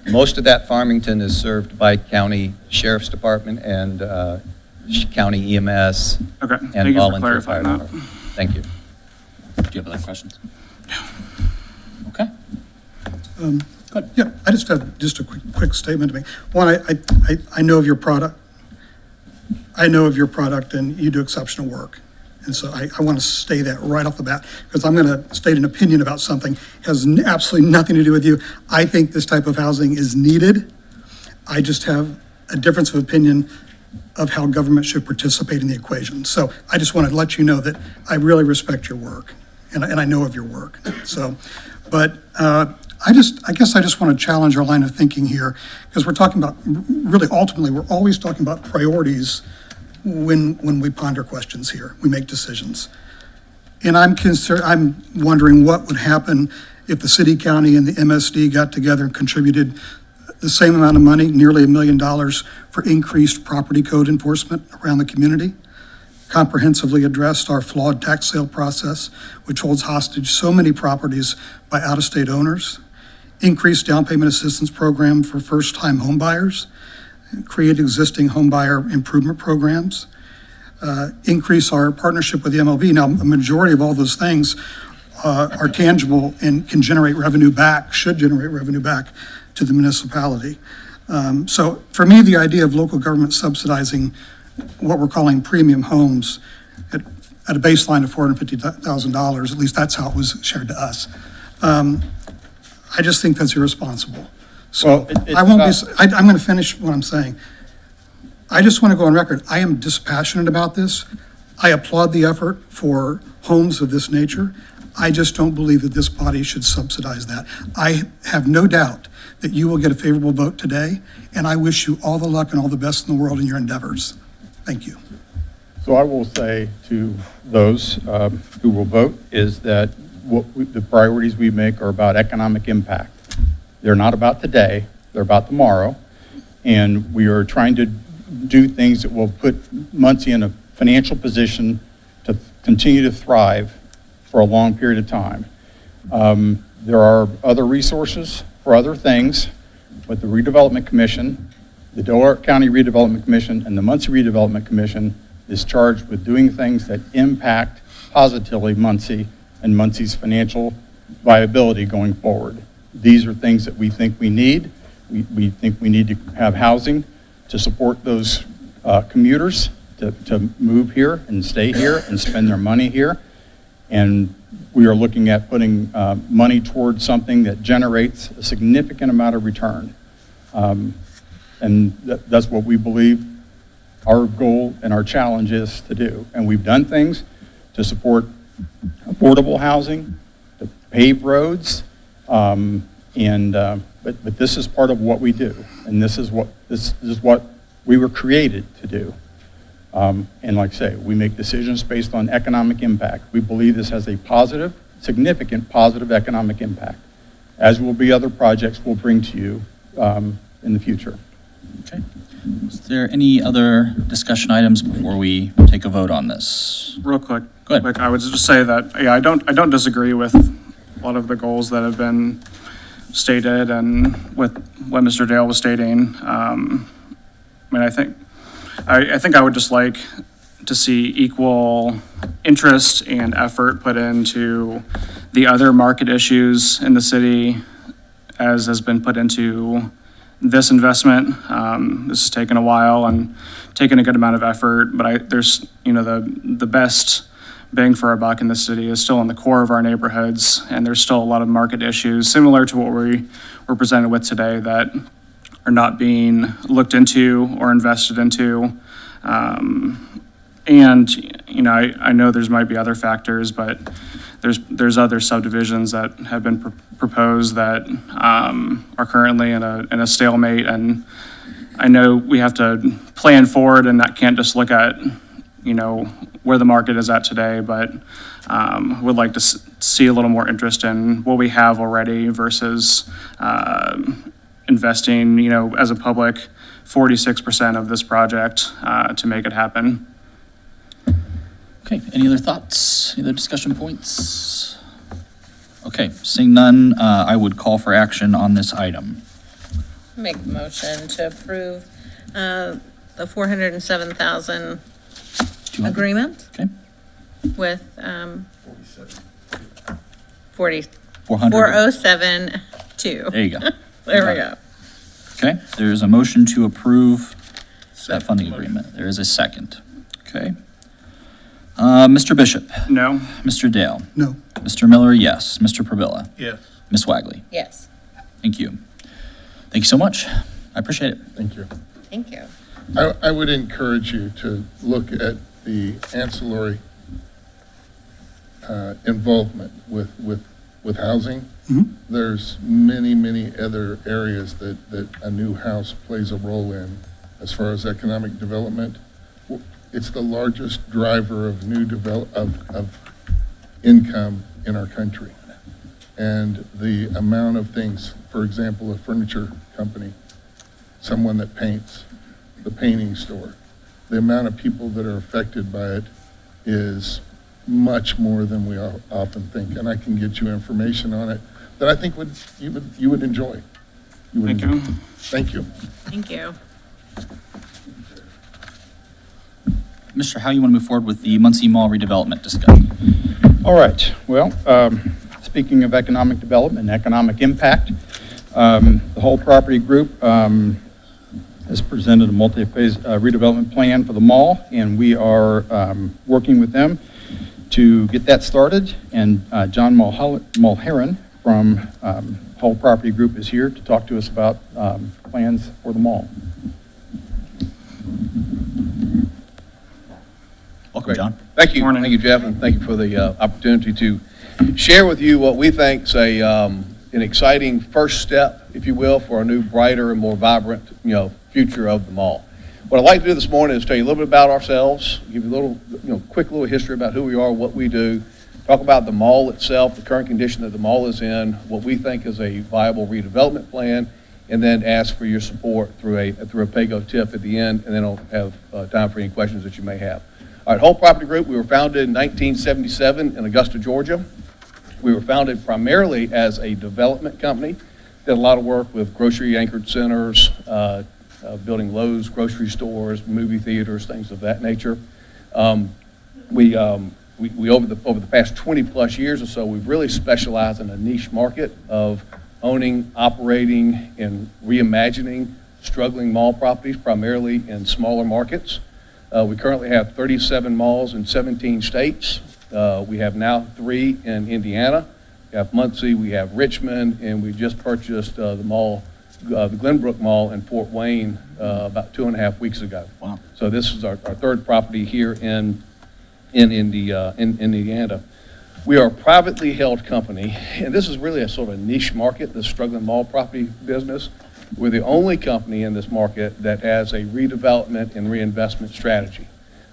most of that Farmington is served by county sheriff's department and county EMS Okay, and thank you for volunteer fire clarifying that. department. Thank you. Do you have other questions? Okay. Yeah, I just have just a quick statement to make. One, I know of your product. I know of your product and you do exceptional work. And so I want to say that right off the bat, because I'm going to state an opinion about something, has absolutely nothing to do with you. I think this type of housing is needed. I just have a difference of opinion of how government should participate in the equation. So I just want to let you know that I really respect your work and I know of your work. So, but I guess I just want to challenge our line of thinking here, because we're talking about, really ultimately, we're always talking about priorities when we ponder questions here, we make decisions. And I'm wondering what would happen if the city, county, and the MSD got together and contributed the same amount of money, nearly $1 million, for increased property code enforcement around the community, comprehensively addressed our flawed tax sale process, which holds hostage so many properties by out-of-state owners, increased down payment assistance program for first-time homebuyers, create existing homebuyer improvement programs, increase our partnership with the MLB. Now, a majority of all those things are tangible and can generate revenue back, should generate revenue back to the municipality. So for me, the idea of local government subsidizing what we're calling premium homes at a baseline of $450,000, at least that's how it was shared to us. I just think that's irresponsible. So I won't be, I'm going to finish what I'm saying. I just want to go on record. I am dispassionate about this. I applaud the effort for homes of this nature. I just don't believe that this body should subsidize that. I have no doubt that you will get a favorable vote today, and I wish you all the luck and all the best in the world in your endeavors. Thank you. So I will say to those who will vote is that the priorities we make are about economic impact. They're not about today, they're about tomorrow. And we are trying to do things that will put Muncie in a financial position to continue to thrive for a long period of time. There are other resources for other things, but the Redevelopment Commission, the Delaware County Redevelopment Commission, and the Muncie Redevelopment Commission is charged with doing things that impact positively Muncie and Muncie's financial viability going forward. These are things that we think we need. We think we need to have housing to support those commuters to move here and stay here and spend their money here. And we are looking at putting money towards something that generates a significant amount of return. And that's what we believe our goal and our challenge is to do. And we've done things to support affordable housing, to pave roads, but this is part of what we do, and this is what we were created to do. And like I say, we make decisions based on economic impact. We believe this has a positive, significant positive economic impact, as will be other projects we'll bring to you in the future. Okay. Is there any other discussion items before we take a vote on this? Real quick. Go ahead. I would just say that, yeah, I don't disagree with a lot of the goals that have been stated and with what Mr. Dale was stating. I mean, I think I would just like to see equal interest and effort put into the other market issues in the city as has been put into this investment. This has taken a while and taken a good amount of effort, but there's, the best bang for our buck in the city is still in the core of our neighborhoods, and there's still a lot of market issues similar to what we were presented with today that are not being looked into or invested into. I know there's might be other factors, but there's other subdivisions that have been proposed that are currently in a stalemate, and I know we have to plan forward and not can't just look at where the market is at today, but would like to see a little more interest in what we have already versus investing, as a public, 46% of this project to make it happen. Okay, any other thoughts? Any other discussion points? Okay, seeing none, I would call for action on this item. Make the motion to approve the 407,000 200. agreement Okay, with 47. 400. 4072. There you go. There we go. Okay, there's a motion to approve that funding agreement. There is a second. Okay. Mr. Bishop, No? Mr. Dale, No. Mr. Miller, yes. Mr. Pravilla, Yes. Ms. Wagley. Yes, Thank you. Thank you so much. I appreciate it. Thank you. thank you. I would encourage you to look at the ancillary involvement with housing. Mhm. There's many other areas that a new house plays a role in as far as economic development. It's the largest driver of of income in our country. And the amount of things, for example, a furniture company, someone that paints, the painting store, the amount of people that are affected by it is much more than we often think. And I can get you information on it that I think you would enjoy. Thank you. Thank you. Thank you. Mr. Howe, you want to move forward with the Muncie Mall redevelopment discussion? All right, well, speaking of economic development and economic impact, the whole property group has presented a multi-phase redevelopment plan for the mall, and we are working with them to get that started. And John Mulheron from Whole Property Group is here to talk to us about plans for the mall. Welcome, John. Thank you. Morning. Thank you, Jeff, and thank you for the opportunity to share with you what we think is an exciting first step, if you will, for a new, brighter, and more vibrant, future of the mall. What I'd like to do this morning is tell you a little bit about ourselves, give you a little, quick little history about who we are, what we do, talk about the mall itself, the current condition that the mall is in, what we think is a viable redevelopment plan, and then ask for your support through a PAYGO tip at the end, and then I'll have time for any questions that you may have. All right, Whole Property Group, we were founded in 1977 in Augusta, Georgia. We were founded primarily as a development company, did a lot of work with grocery anchored centers, building Lowe's grocery stores, movie theaters, things of that nature. We over the past 20 plus years or so, we've really specialized in a niche market of owning, operating, and reimagining struggling mall properties, primarily in smaller markets. We currently have 37 malls in 17 states. We have now 3 in Indiana. We have Muncie, we have Richmond, and we just purchased the mall, the Glenbrook Mall in Fort Wayne about 2.5 weeks ago. Wow. So this is our third property here in Indiana. We are a privately held company, and this is really a sort of niche market, the struggling mall property business. We're the only company in this market that has a redevelopment and reinvestment strategy.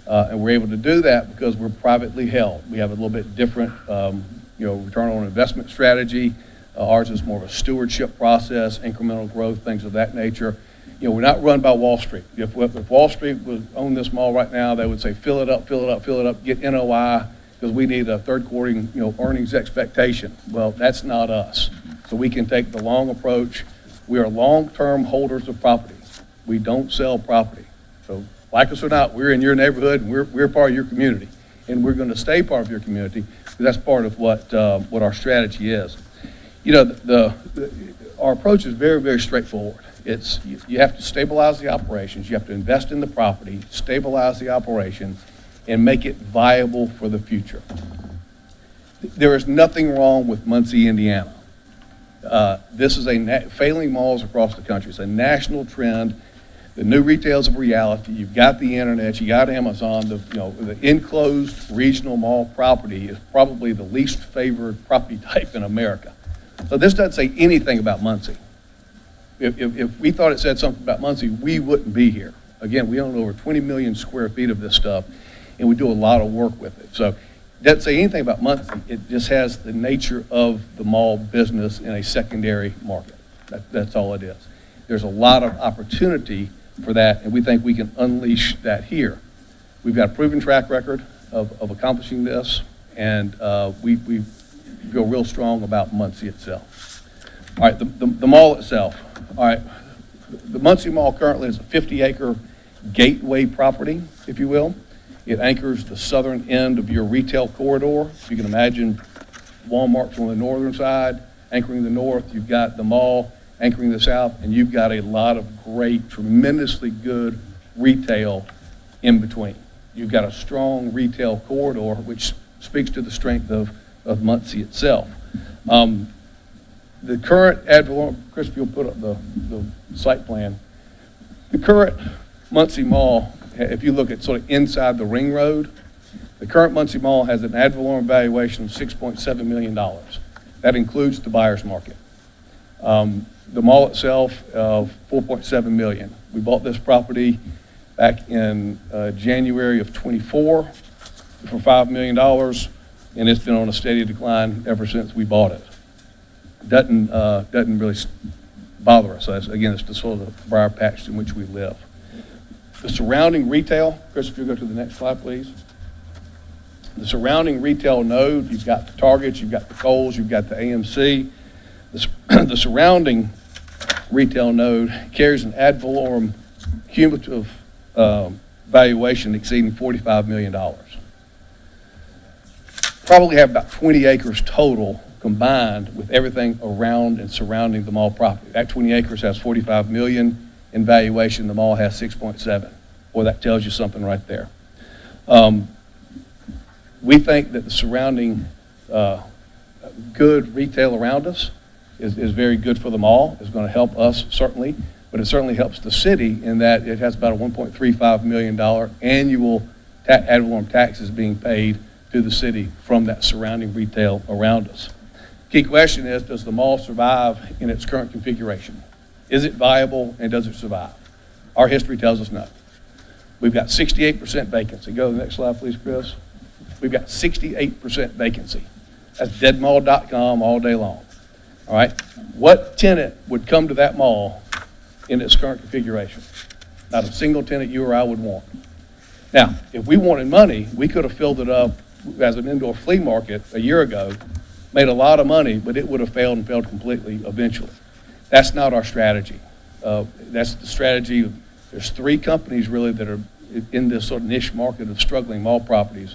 And we're able to do that because we're privately held. We have a little bit different, return on investment strategy. Ours is more of a stewardship process, incremental growth, things of that nature. We're not run by Wall Street. If Wall Street would own this mall right now, they would say, fill it up, get NOI, because we need a third quarter, earnings expectation. Well, that's not us. So we can take the long approach. We are long-term holders of property. We don't sell property. So like us or not, we're in your neighborhood, and we're part of your community. And we're going to stay part of your community, because that's part of what our strategy is. Our approach is very, very straightforward. It's you have to stabilize the operations, you have to invest in the property, stabilize the operation, and make it viable for the future. There is nothing wrong with Muncie, Indiana. This is failing malls across the country. It's a national trend. The new retail's of reality. You've got the internet, you got Amazon. The enclosed regional mall property is probably the least favored property type in America. So this doesn't say anything about Muncie. If we thought it said something about Muncie, we wouldn't be here. Again, we own over 20 million square feet of this stuff, and we do a lot of work with it. So it doesn't say anything about Muncie. It just has the nature of the mall business in a secondary market. That's all it is. There's a lot of opportunity for that, and we think we can unleash that here. We've got a proven track record of accomplishing this, and we feel real strong about Muncie itself. All right, the mall itself. All right, the Muncie Mall currently is a 50-acre gateway property, if you will. It anchors the southern end of your retail corridor. If you can imagine Walmart's on the northern side, anchoring the north. You've got the mall anchoring the south, and you've got a lot of great, tremendously good retail in between. You've got a strong retail corridor, which speaks to the strength of Muncie itself. The current ad valorem, Chris, if you'll put up the site plan. The current Muncie Mall, if you look at sort of inside the ring road, the current Muncie Mall has an ad valorem valuation of $6.7 million. That includes the buyer's market. The mall itself, $4.7 million. We bought this property back in January of '24 for $5 million, and it's been on a steady decline ever since we bought it. Doesn't really bother us. Again, it's the sort of the briar patch in which we live. The surrounding retail, Chris, if you go to the next slide, please. The surrounding retail node, you've got the Targets, you've got the Kohl's, you've got the AMC. The surrounding retail node carries an ad valorem cumulative valuation exceeding $45 million. Probably have about 20 acres total combined with everything around and surrounding the mall property. That 20 acres has 45 million in valuation. The mall has 6.7. Boy, that tells you something right there. We think that the surrounding good retail around us is very good for the mall. It's going to help us certainly, but it certainly helps the city in that it has about a $1.35 million annual ad valorem taxes being paid to the city from that surrounding retail around us. Key question is, does the mall survive in its current configuration? Is it viable and does it survive? Our history tells us no. We've got 68% vacancy. Go to the next slide, please, Chris. We've got 68% vacancy. That's deadmall.com all day long. All right? What tenant would come to that mall in its current configuration? Not a single tenant you or I would want. Now, if we wanted money, we could have filled it up as an indoor flea market a year ago, made a lot of money, but it would have failed and failed completely eventually. That's not our strategy. That's the strategy of, there's three companies really that are in this sort of niche market of struggling mall properties.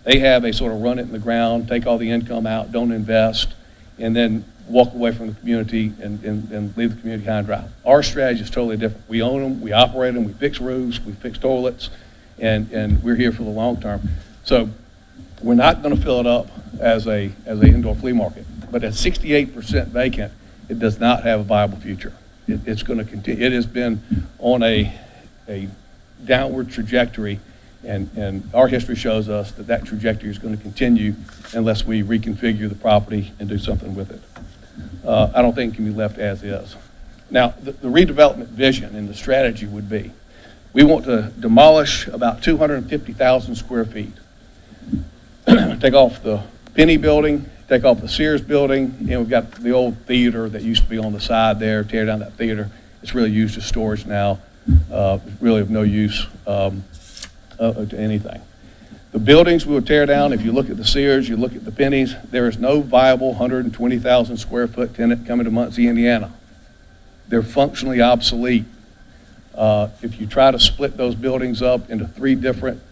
They have a sort of run it in the ground, take all the income out, don't invest, and then walk away from the community and leave the community high and dry. Our strategy is totally different. We own them, we operate them, we fix roofs, we fix toilets, and we're here for the long term. So we're not going to fill it up as a indoor flea market. But at 68% vacant, it does not have a viable future. It's going to continue. It has been on a downward trajectory, and our history shows us that that trajectory is going to continue unless we reconfigure the property and do something with it. I don't think it can be left as is. Now, the redevelopment vision and the strategy would be, we want to demolish about 250,000 square feet. Take off the Penny building, take off the Sears building, and we've got the old theater that used to be on the side there, tear down that theater. It's really used as storage now, really of no use to anything. The buildings we would tear down, if you look at the Sears, you look at the Pennies, there is no viable 120,000 square foot tenant coming to Muncie, Indiana. They're functionally obsolete. If you try to split those buildings up into three different,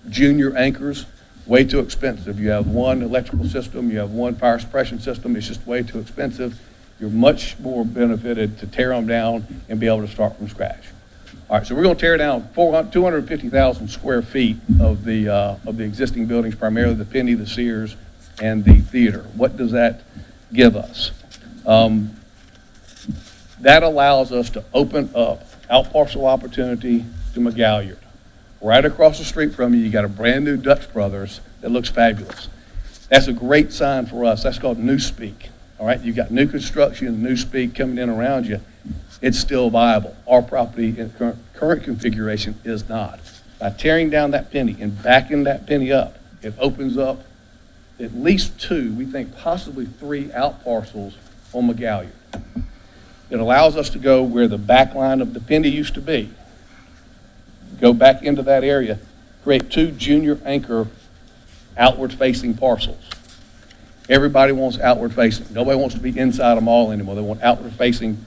junior anchors, way too expensive. You have one electrical system, you have one fire suppression system, it's just way too expensive. You're much more benefited to tear them down and be able to start from scratch. All right, so we're going to tear down 250,000 square feet of the existing buildings, primarily the Penny, the Sears, and the theater. What does that give us? That allows us to open up out parcel opportunity to McGalliard. Right across the street from you, you got a brand new Dutch Brothers that looks fabulous. That's a great sign for us. That's called new speak. All right, you got new construction, new speak coming in around you. It's still viable. Our property in current configuration is not. By tearing down that Penny and backing that Penny up, it opens up at least two, we think possibly three out parcels on McGalliard. It allows us to go where the back line of the Penny used to be. Go back into that area, create two junior anchor outward facing parcels. Everybody wants outward facing. Nobody wants to be inside a mall anymore. They want outward facing.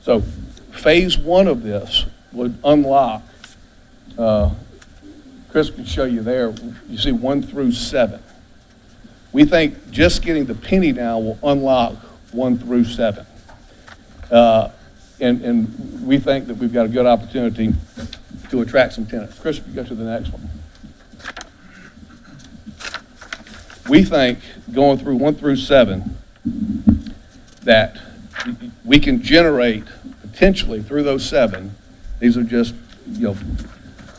So phase one of this would unlock, Chris can show you there, you see 1 through 7. We think just getting the penny down will unlock 1 through 7. And we think that we've got a good opportunity to attract some tenants. Chris, if you go to the next one. We think going through 1 through 7, that we can generate potentially through those 7, these are just,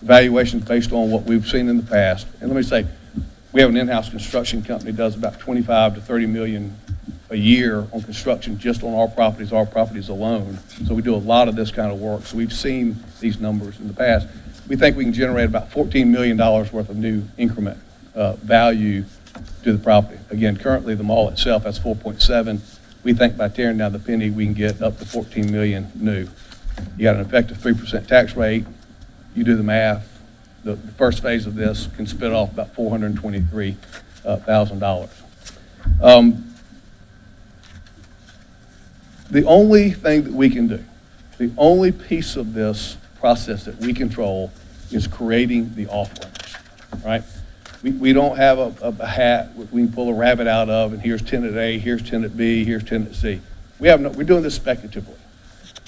valuations based on what we've seen in the past. And let me say, we have an in-house construction company that does about 25 to 30 million a year on construction just on our properties alone. So we do a lot of this kind of work. So we've seen these numbers in the past. We think we can generate about $14 million worth of new increment value to the property. Again, currently the mall itself, that's 4.7. We think by tearing down the penny, we can get up to 14 million new. You got an effective 3% tax rate. You do the math. The first phase of this can spit off about $423,000. The only thing that we can do, the only piece of this process that we control is creating the offerings, right? We don't have a hat we can pull a rabbit out of, and here's tenant A, here's tenant B, here's tenant C. We're doing this speculatively.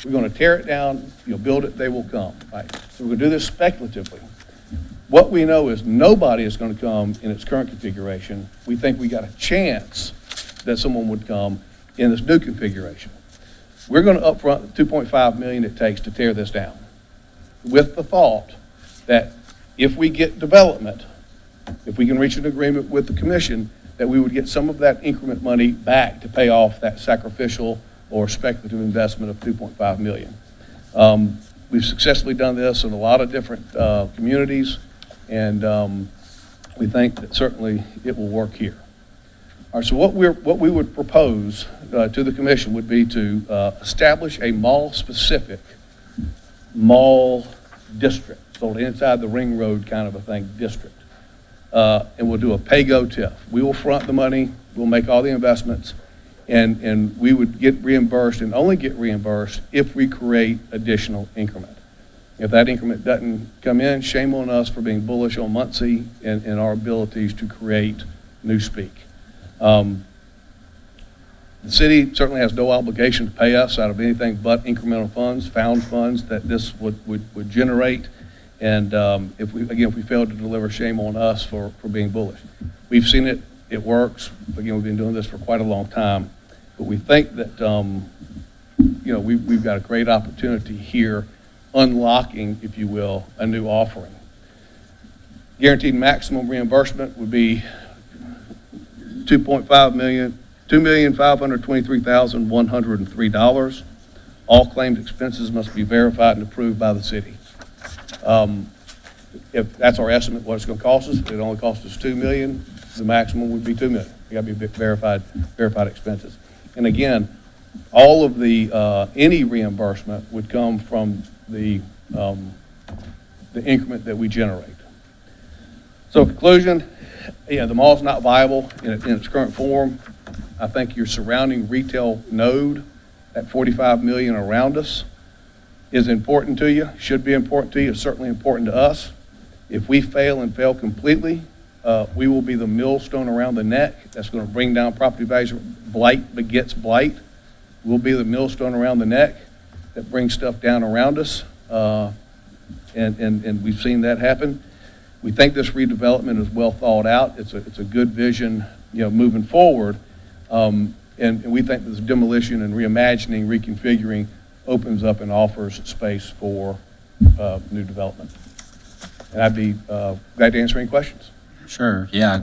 We're going to tear it down, build it, they will come, right? So we're going to do this speculatively. What we know is nobody is going to come in its current configuration. We think we got a chance that someone would come in this new configuration. We're going to upfront the $2.5 million it takes to tear this down, with the thought that if we get development, if we can reach an agreement with the commission, that we would get some of that increment money back to pay off that sacrificial or speculative investment of $2.5 million. We've successfully done this in a lot of different communities, and we think that certainly it will work here. All right, so what we would propose to the commission would be to establish a mall-specific mall district, so inside the ring road kind of a thing, district. And we'll do a pay-go TIF. We will front the money, we'll make all the investments, and we would get reimbursed and only get reimbursed if we create additional increment. If that increment doesn't come in, shame on us for being bullish on Muncie and our abilities to create new speak. The city certainly has no obligation to pay us out of anything but incremental funds, found funds that this would generate. And if we fail to deliver, shame on us for being bullish. We've seen it, it works. Again, we've been doing this for quite a long time. But we think that, we've got a great opportunity here, unlocking, if you will, a new offering. Guaranteed maximum reimbursement would be $2,523,103. All claimed expenses must be verified and approved by the city. If that's our estimate, what it's going to cost us, if it only costs us $2 million, the maximum would be $2 million. You got to be verified expenses. And again, all of the any reimbursement would come from the increment that we generate. So, in conclusion, the mall's not viable in its current form. I think your surrounding retail node, that 45 million around us, is important to you, should be important to you, it's certainly important to us. If we fail and fail completely, we will be the millstone around the neck that's going to bring down property values. Blight begets blight. We'll be the millstone around the neck that brings stuff down around us, and we've seen that happen. We think this redevelopment is well thought out. It's a good vision, moving forward, and we think this demolition and reimagining, reconfiguring opens up and offers space for new development. And I'd be glad to answer any questions. Sure, yeah.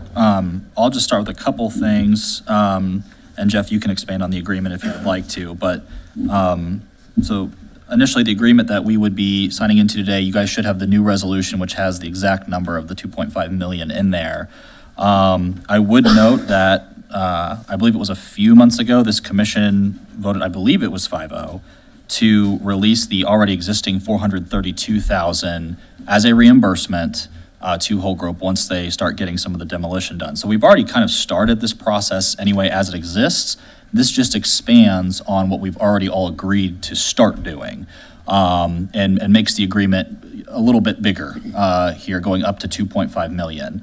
I'll just start with a couple things, and Jeff, you can expand on the agreement if you would like to. But so initially, the agreement that we would be signing into today, you guys should have the new resolution, which has the exact number of the 2.5 million in there. I would note that I believe it was a few months ago, this commission voted, I believe it was 5-0, to release the already existing 432,000 as a reimbursement to Holgrove once they start getting some of the demolition done. So we've already kind of started this process anyway as it exists. This just expands on what we've already all agreed to start doing, and makes the agreement a little bit bigger here, going up to 2.5 million.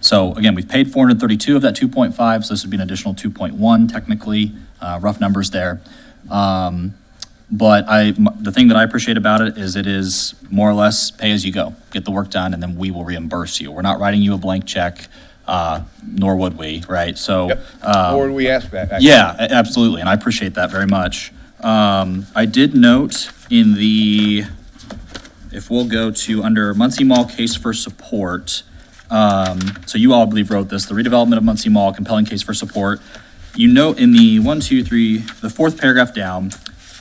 So again, we've paid 432 of that 2.5, so this would be an additional 2.1 technically, rough numbers there. But the thing that I appreciate about it is more or less pay as you go, get the work done, and then we will reimburse you. We're not writing you a blank check, nor would we, right? So, Yep. Or we ask that. actually. yeah, absolutely, and I appreciate that very much. I did note in if we'll go to under Muncie Mall case for support, so you all, I believe, wrote this, the redevelopment of Muncie Mall, compelling case for support. You note in the the fourth paragraph down,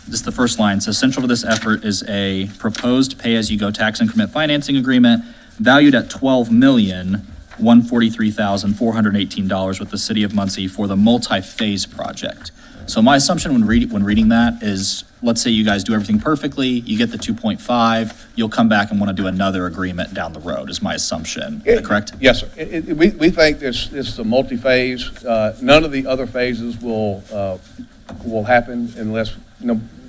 this is the first line, says central to this effort is a proposed pay-as-you-go tax increment financing agreement valued at $12,143,418 with the city of Muncie for the multi-phase project. So my assumption when reading that is, let's say you guys do everything perfectly, you get the 2.5, you'll come back and want to do another agreement down the road, is my assumption. Is that correct? Yes, sir. We think it's a multi-phase. None of the other phases will happen unless,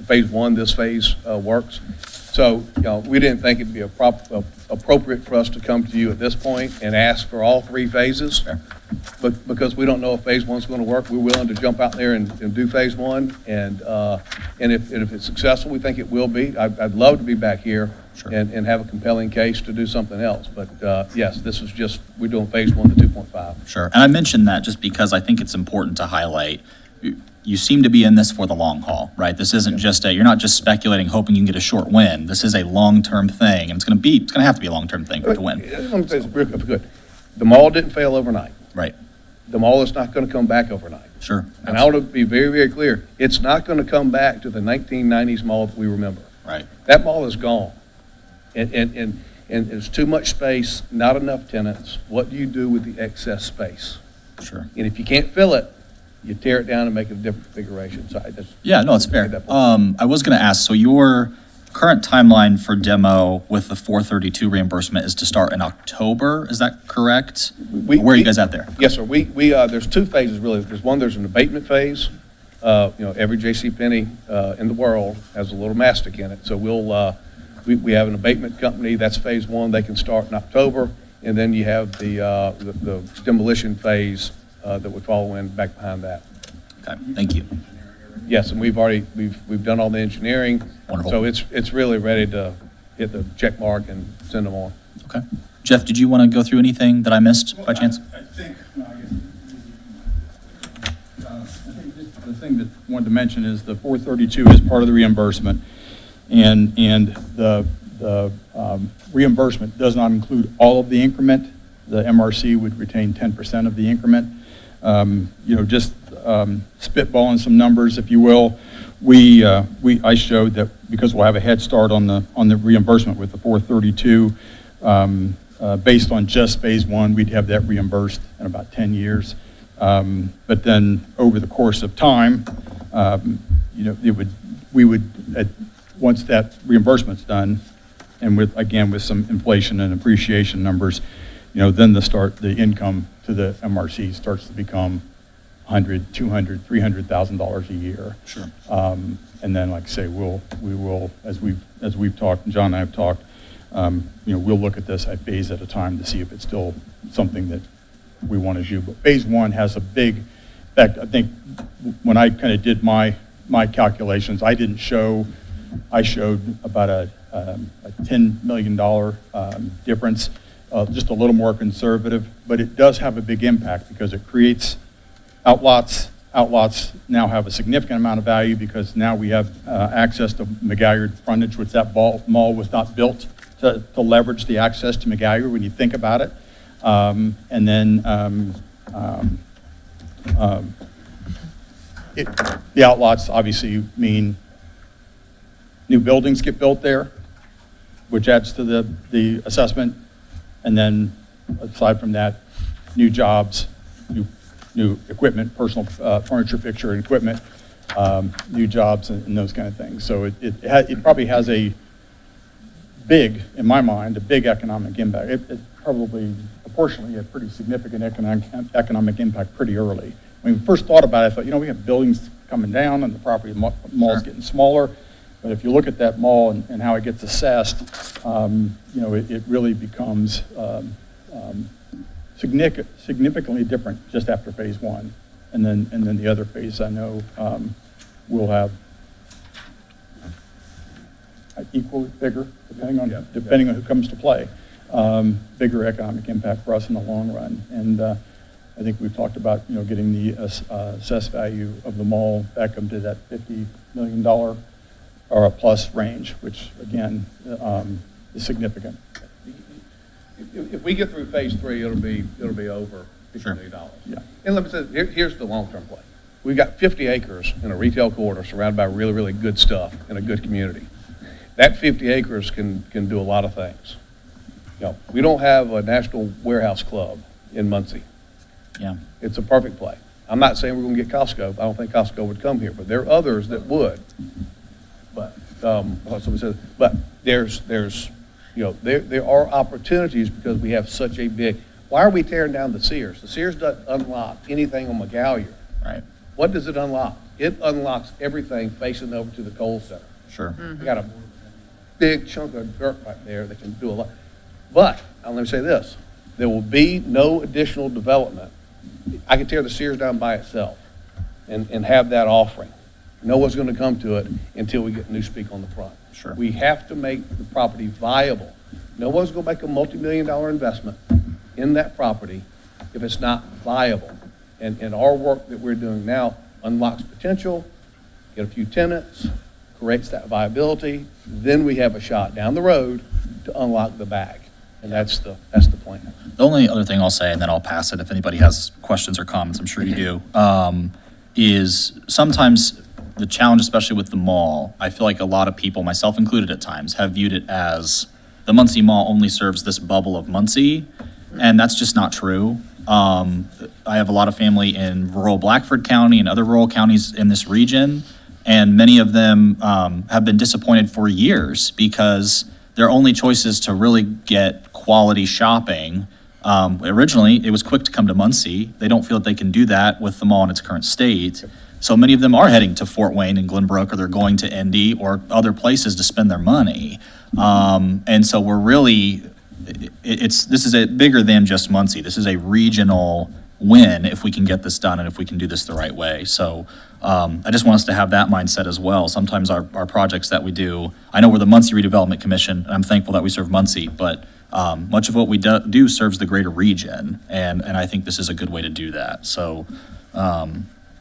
phase one, this phase works. So, we didn't think it'd be appropriate for us to come to you at this point and ask for all three phases. Fair. But because we don't know if phase one's going to work, we're willing to jump out there and do phase one. And if it's successful, we think it will be. I'd love to be back here Sure. and have a compelling case to do something else. But yes, this is just, we're doing phase one, the 2.5. Sure. And I mentioned that just because I think it's important to highlight, you seem to be in this for the long haul, right? This isn't just you're not just speculating, hoping you can get a short win. This is a long-term thing, and it's going to have to be a long-term thing for it to win. Let me say this real good. The mall didn't fail overnight. Right. The mall is not going to come back overnight. Sure. And I want to be very, very clear, it's not going to come back to the 1990s mall that we remember. Right. That mall is gone. And there's too much space, not enough tenants. What do you do with the excess space? Sure. And if you can't fill it, you tear it down and make it a different configuration. So Yeah, no, it's fair. That point. I was going to ask, so your current timeline for demo with the 432 reimbursement is to start in October, is that correct? Where are you guys at there? Yes, sir. There's two phases really. There's an abatement phase. Every JCPenney in the world has a little mastic in it. So we have an abatement company. That's phase one. They can start in October. And then you have the demolition phase that would follow in back behind that. Okay, thank you. Yes, and we've done all the engineering. Wonderful. So it's really ready to hit the check mark and send them on. Okay. Jeff, did you want to go through anything that I missed by chance? I think, The thing that I wanted to mention is the 432 is part of the reimbursement, and the reimbursement does not include all of the increment. The MRC would retain 10% of the increment. Just spitballing some numbers, if you will. I showed that because we'll have a head start on the reimbursement with the 432, based on just phase one, we'd have that reimbursed in about 10 years. But then over the course of time, we would once that reimbursement's done, and with some inflation and appreciation numbers, then the income to the MRC starts to become $100,000, $200,000, $300,000 a year. Sure. And then, like I say, we will, as we've talked, and John and I have talked, we'll look at this at phase at a time to see if it's still something that we want to do. But phase one has a big, in fact, I think when I kind of did my calculations, I showed about a $10 million difference, just a little more conservative, but it does have a big impact because it creates outlots. Outlots now have a significant amount of value because now we have access to McGuire frontage, which that mall was not built to leverage the access to McGuire when you think about it. And then the outlots obviously mean new buildings get built there, which adds to the assessment. And then aside from that, new jobs, new equipment, personal furniture, fixture, and equipment, new jobs, and those kind of things. So it probably has a big, in my mind, a big economic impact. It probably proportionally had pretty significant economic impact pretty early. When we first thought about it, I thought, we have buildings coming down and the property mall's getting smaller. But if you look at that mall and how it gets assessed, it really becomes significantly different just after phase one. And then the other phase, I know, will have equally bigger, depending on who comes to play, bigger economic impact for us in the long run. And I think we've talked about, getting the assessed value of the mall back up to that $50 million or a plus range, which again, is significant. If we get through phase three, it'll be over $50 million. Yeah. And let me say, here's the long-term play. We've got 50 acres in a retail corridor surrounded by really, really good stuff in a good community. That 50 acres can do a lot of things. We don't have a national warehouse club in Muncie. Yeah. It's a perfect play. I'm not saying we're going to get Costco. I don't think Costco would come here, but there are others that would. But there are opportunities because we have such a big. Why are we tearing down the Sears? The Sears doesn't unlock anything on McGallier. Right. What does it unlock? It unlocks everything facing over to the coal center. Sure. We got a big chunk of dirt right there that can do a lot. But let me say this: there will be no additional development. I could tear the Sears down by itself and have that offering. No one's going to come to it until we get New Speak on the front. Sure. We have to make the property viable. No one's going to make a multi-million-dollar investment in that property if it's not viable. And our work that we're doing now unlocks potential, get a few tenants, creates that viability, then we have a shot down the road to unlock the bag. And that's the plan. The only other thing I'll say, and then I'll pass it if anybody has questions or comments, I'm sure you do, is sometimes the challenge, especially with the mall, I feel like a lot of people, myself included at times, have viewed it as the Muncie Mall only serves this bubble of Muncie, and that's just not true. I have a lot of family in rural Blackford County and other rural counties in this region, and many of them have been disappointed for years because their only choices to really get quality shopping, originally, it was quick to come to Muncie. They don't feel that they can do that with the mall in its current state. So many of them are heading to Fort Wayne and Glenbrook, or they're going to Indy or other places to spend their money. And so we're really, this is bigger than just Muncie. This is a regional win if we can get this done and if we can do this the right way. So I just want us to have that mindset as well. Sometimes our projects that we do, I know we're the Muncie Redevelopment Commission, and I'm thankful that we serve Muncie, but much of what we do serves the greater region, and I think this is a good way to do that. So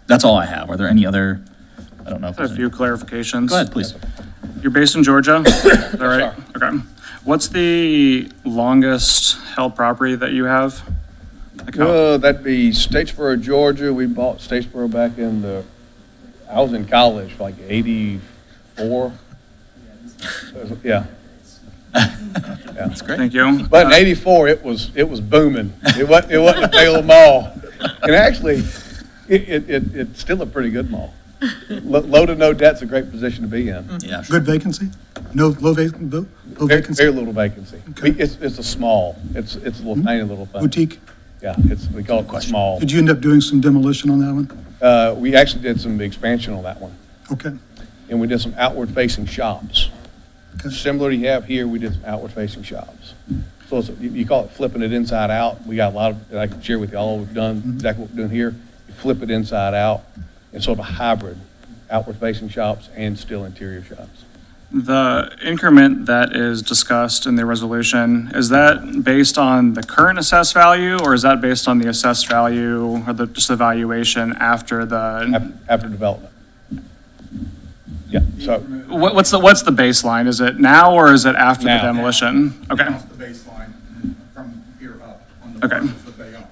that's all I have. Are there any other, I don't know. If A few clarifications. Go ahead, please. You're based in Georgia? Is that right? sir. Okay. What's the longest held property that you have? Like how- That'd be Statesboro, Georgia. We bought Statesboro back I was in college, like 84. Yeah. That's great. Thank you. But in 84, it was booming. It wasn't a failed mall. And actually, it's still a pretty good mall. Low to no debt's a great position to be in. Yeah. Good vacancy? No, low vacancy? Very little vacancy. Okay. It's a small, it's a little tiny little thing. Boutique? Yeah, we call it small. Did you end up doing some demolition on that one? We actually did some expansion on that one. Okay. And we did some outward-facing shops. Okay. Similar to you have here, we did some outward-facing shops. So you call it flipping it inside out. We got a lot of, that I can share with you all. We've done exactly what we're doing here. You flip it inside out. It's sort of a hybrid, outward-facing shops and still interior shops. The increment that is discussed in the resolution, is that based on the current assessed value, or is that based on the assessed value or just the valuation after the? After development. Yeah, so What's the baseline? Is it now or is it after the Now. demolition? Okay, That's the baseline from here up on the Okay. parcels that they own.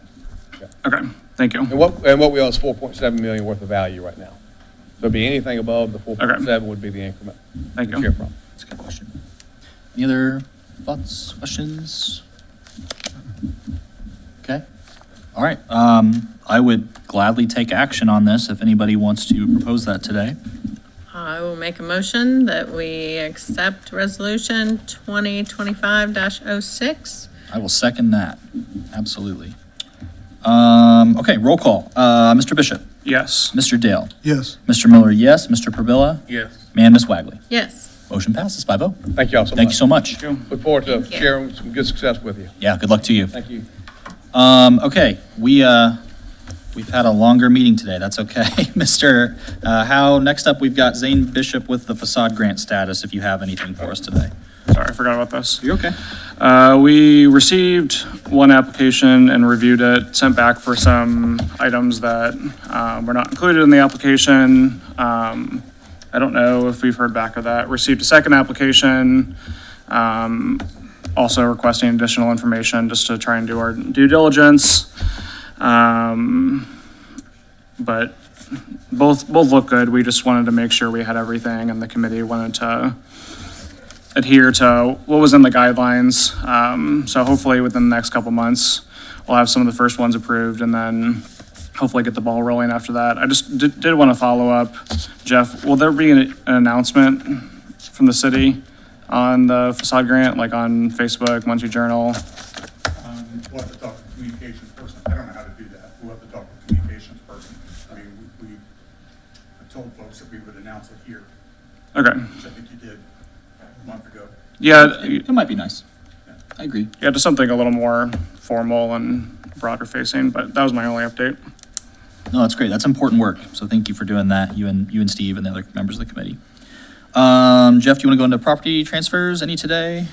okay, thank you. and what we own is 4.7 million worth of value right now. So it'd be anything above the 4.7 would be the increment. Thank to you. share from. That's a good question. Any other thoughts, questions? Okay. All right. I would gladly take action on this if anybody wants to propose that today. I will make a motion that we accept resolution 2025-06. I will second that. Absolutely. Okay, roll call. Mr. Bishop, Yes. Mr. Dale, Yes. Mr. Miller, yes. Mr. Purvilla, Yes. and Ms. Wagley. Yes. Motion passes 5-0. Thank you all so much. Thank you so much. Look forward to Thank you. sharing some good success with you. Yeah, good luck to you. Thank you. Okay, we've had a longer meeting today. That's okay. Mr. Howe, next up, we've got Zane Bishop with the facade grant status, if you have anything for us today. Sorry, I forgot about this. You're okay. We received one application and reviewed it, sent back for some items that were not included in the application. I don't know if we've heard back of that. Received a second application, also requesting additional information just to try and do our due diligence. But both look good. We just wanted to make sure we had everything, and the committee wanted to adhere to what was in the guidelines. So hopefully within the next couple months, we'll have some of the first ones approved, and then hopefully get the ball rolling after that. I just did want to follow up. Jeff, will there be an announcement from the city on the facade grant, like on Facebook, Muncie Journal? We'll have to talk to the communications person. I don't know how to do that. We'll have to talk to the communications person. I mean, I told folks that we would announce it here, Okay. which I think you did a month ago. Yeah, It might be nice. I agree. yeah, just something a little more formal and broader facing, but that was my only update. No, that's great. That's important work. So thank you for doing that, you and Steve and the other members of the committee. Jeff, do you want to go into property transfers? Any today?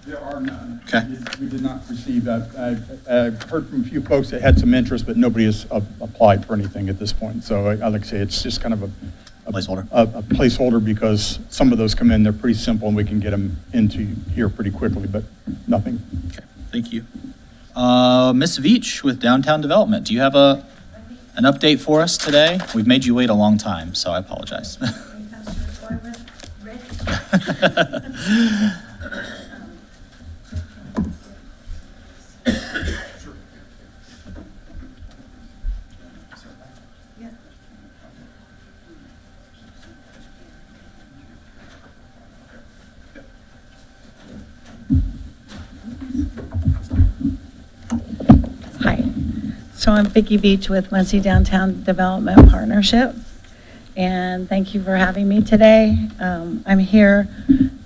There are none. Okay. We did not receive, I've heard from a few folks that had some interest, but nobody has applied for anything at this point. So I like to say it's just kind of a Placeholder. a placeholder, because some of those come in, they're pretty simple, and we can get them into here pretty quickly, but nothing. Okay, thank you. Ms. Veach with Downtown Development, do you have an update for us today? We've made you wait a long time, so I apologize. Hi. So I'm Vicki Beach with Muncie Downtown Development Partnership, and thank you for having me today. I'm here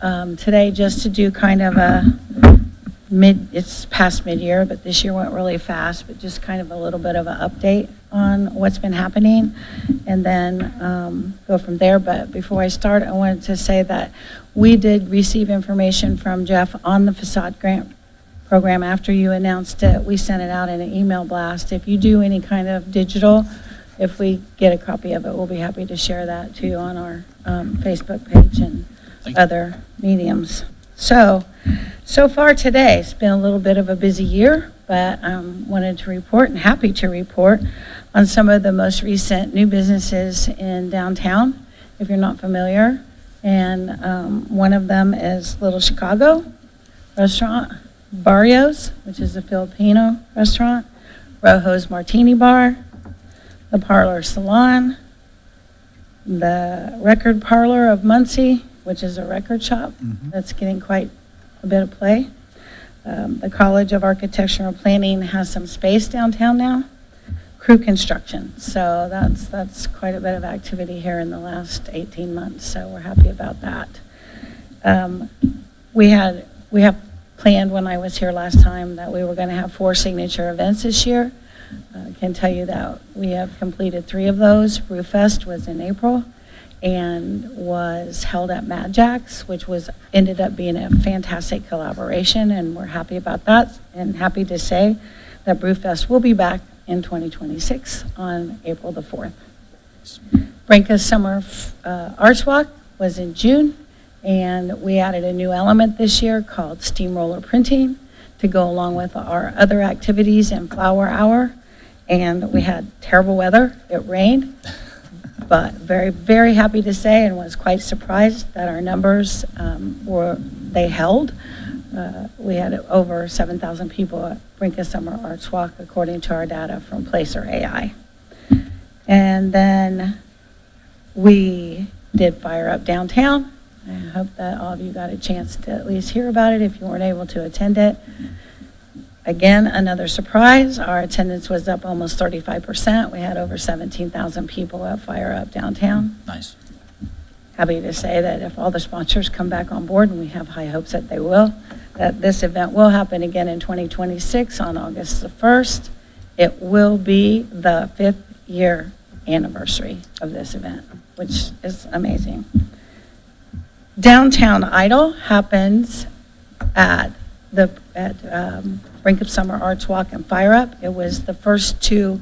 today just to do kind of it's past mid-year, but this year went really fast, but just kind of a little bit of an update on what's been happening, and then go from there. But before I start, I wanted to say that we did receive information from Jeff on the facade grant program. After you announced it, we sent it out in an email blast. If you do any kind of digital, if we get a copy of it, we'll be happy to share that too on our Facebook page and Thank you. other mediums. So far today, it's been a little bit of a busy year, but wanted to report and happy to report on some of the most recent new businesses in downtown, if you're not familiar. And one of them is Little Chicago Restaurant, Barrios, which is a Filipino restaurant, Rojo's Martini Bar, the Parlor Salon, the Record Parlor of Muncie, which is a record shop that's getting quite a bit of play. The College of Architecture and Planning has some space downtown now. Crew Construction, so that's quite a bit of activity here in the last 18 months, so we're happy about that. We have planned when I was here last time that we were going to have 4 signature events this year. I can tell you that we have completed 3 of those. Roof Fest was in April and was held at Mad Jack's, which ended up being a fantastic collaboration, and we're happy about that, and happy to say that Roof Fest will be back in 2026 on April the 4th. Brinka's Summer Arts Walk was in June, and we added a new element this year called steamroller printing to go along with our other activities and flower hour. And we had terrible weather. It rained, but very, very happy to say, and was quite surprised that our numbers they held. We had over 7,000 people at Brinka Summer Arts Walk, according to our data from Placer AI. And then we did Fire Up Downtown. I hope that all of you got a chance to at least hear about it if you weren't able to attend it. Again, another surprise, our attendance was up almost 35%. We had over 17,000 people at Fire Up Downtown. Nice. Happy to say that if all the sponsors come back on board, and we have high hopes that they will, that this event will happen again in 2026 on August the 1st. It will be the 5th year anniversary of this event, which is amazing. Downtown Idol happens at the Brink of Summer Arts Walk and Fire Up. It was the first 2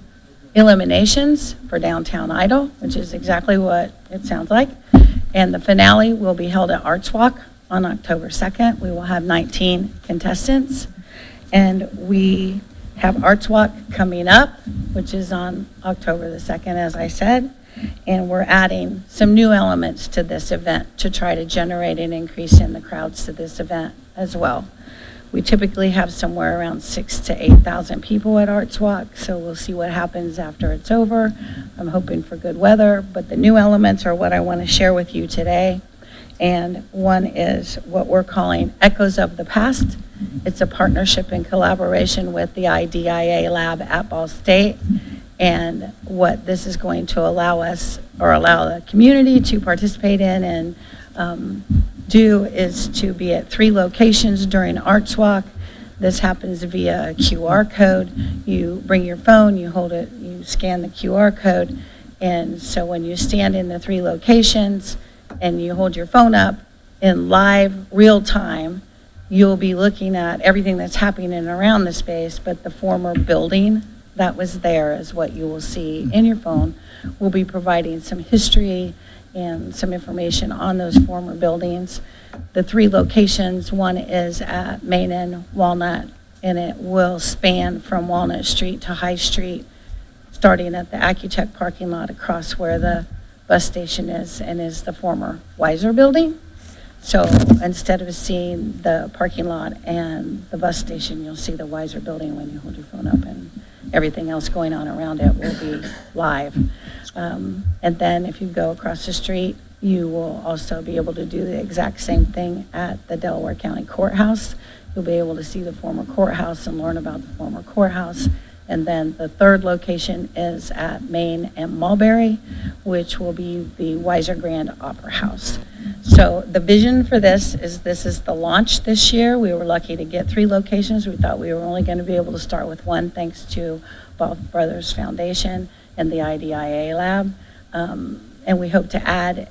eliminations for Downtown Idol, which is exactly what it sounds like. And the finale will be held at Arts Walk on October 2nd. We will have 19 contestants. And we have Arts Walk coming up, which is on October the 2nd, as I said. And we're adding some new elements to this event to try to generate an increase in the crowds to this event as well. We typically have somewhere around 6,000 to 8,000 people at Arts Walk, so we'll see what happens after it's over. I'm hoping for good weather, but the new elements are what I want to share with you today. And one is what we're calling Echoes of the Past. It's a partnership and collaboration with the IDIA lab at Ball State. And what this is going to allow us, or allow the community to participate in and do, is to be at 3 locations during Arts Walk. This happens via a QR code. You bring your phone, you hold it, you scan the QR code. And so when you stand in the 3 locations and you hold your phone up in live, real time, you'll be looking at everything that's happening around the space, but the former building that was there is what you will see in your phone. We'll be providing some history and some information on those former buildings. The 3 locations, one is at Main and Walnut, and it will span from Walnut Street to High Street, starting at the Accutech parking lot across where the bus station is, and is the former Weiser building. So instead of seeing the parking lot and the bus station, you'll see the Weiser building when you hold your phone up, and everything else going on around it will be live. And then if you go across the street, you will also be able to do the exact same thing at the Delaware County Courthouse. You'll be able to see the former courthouse and learn about the former courthouse. And then the 3rd location is at Main and Mulberry, which will be the Weiser Grand Opera House. So the vision for this is the launch this year. We were lucky to get 3 locations. We thought we were only going to be able to start with 1 thanks to Ball Brothers Foundation and the IDIA lab. And we hope to add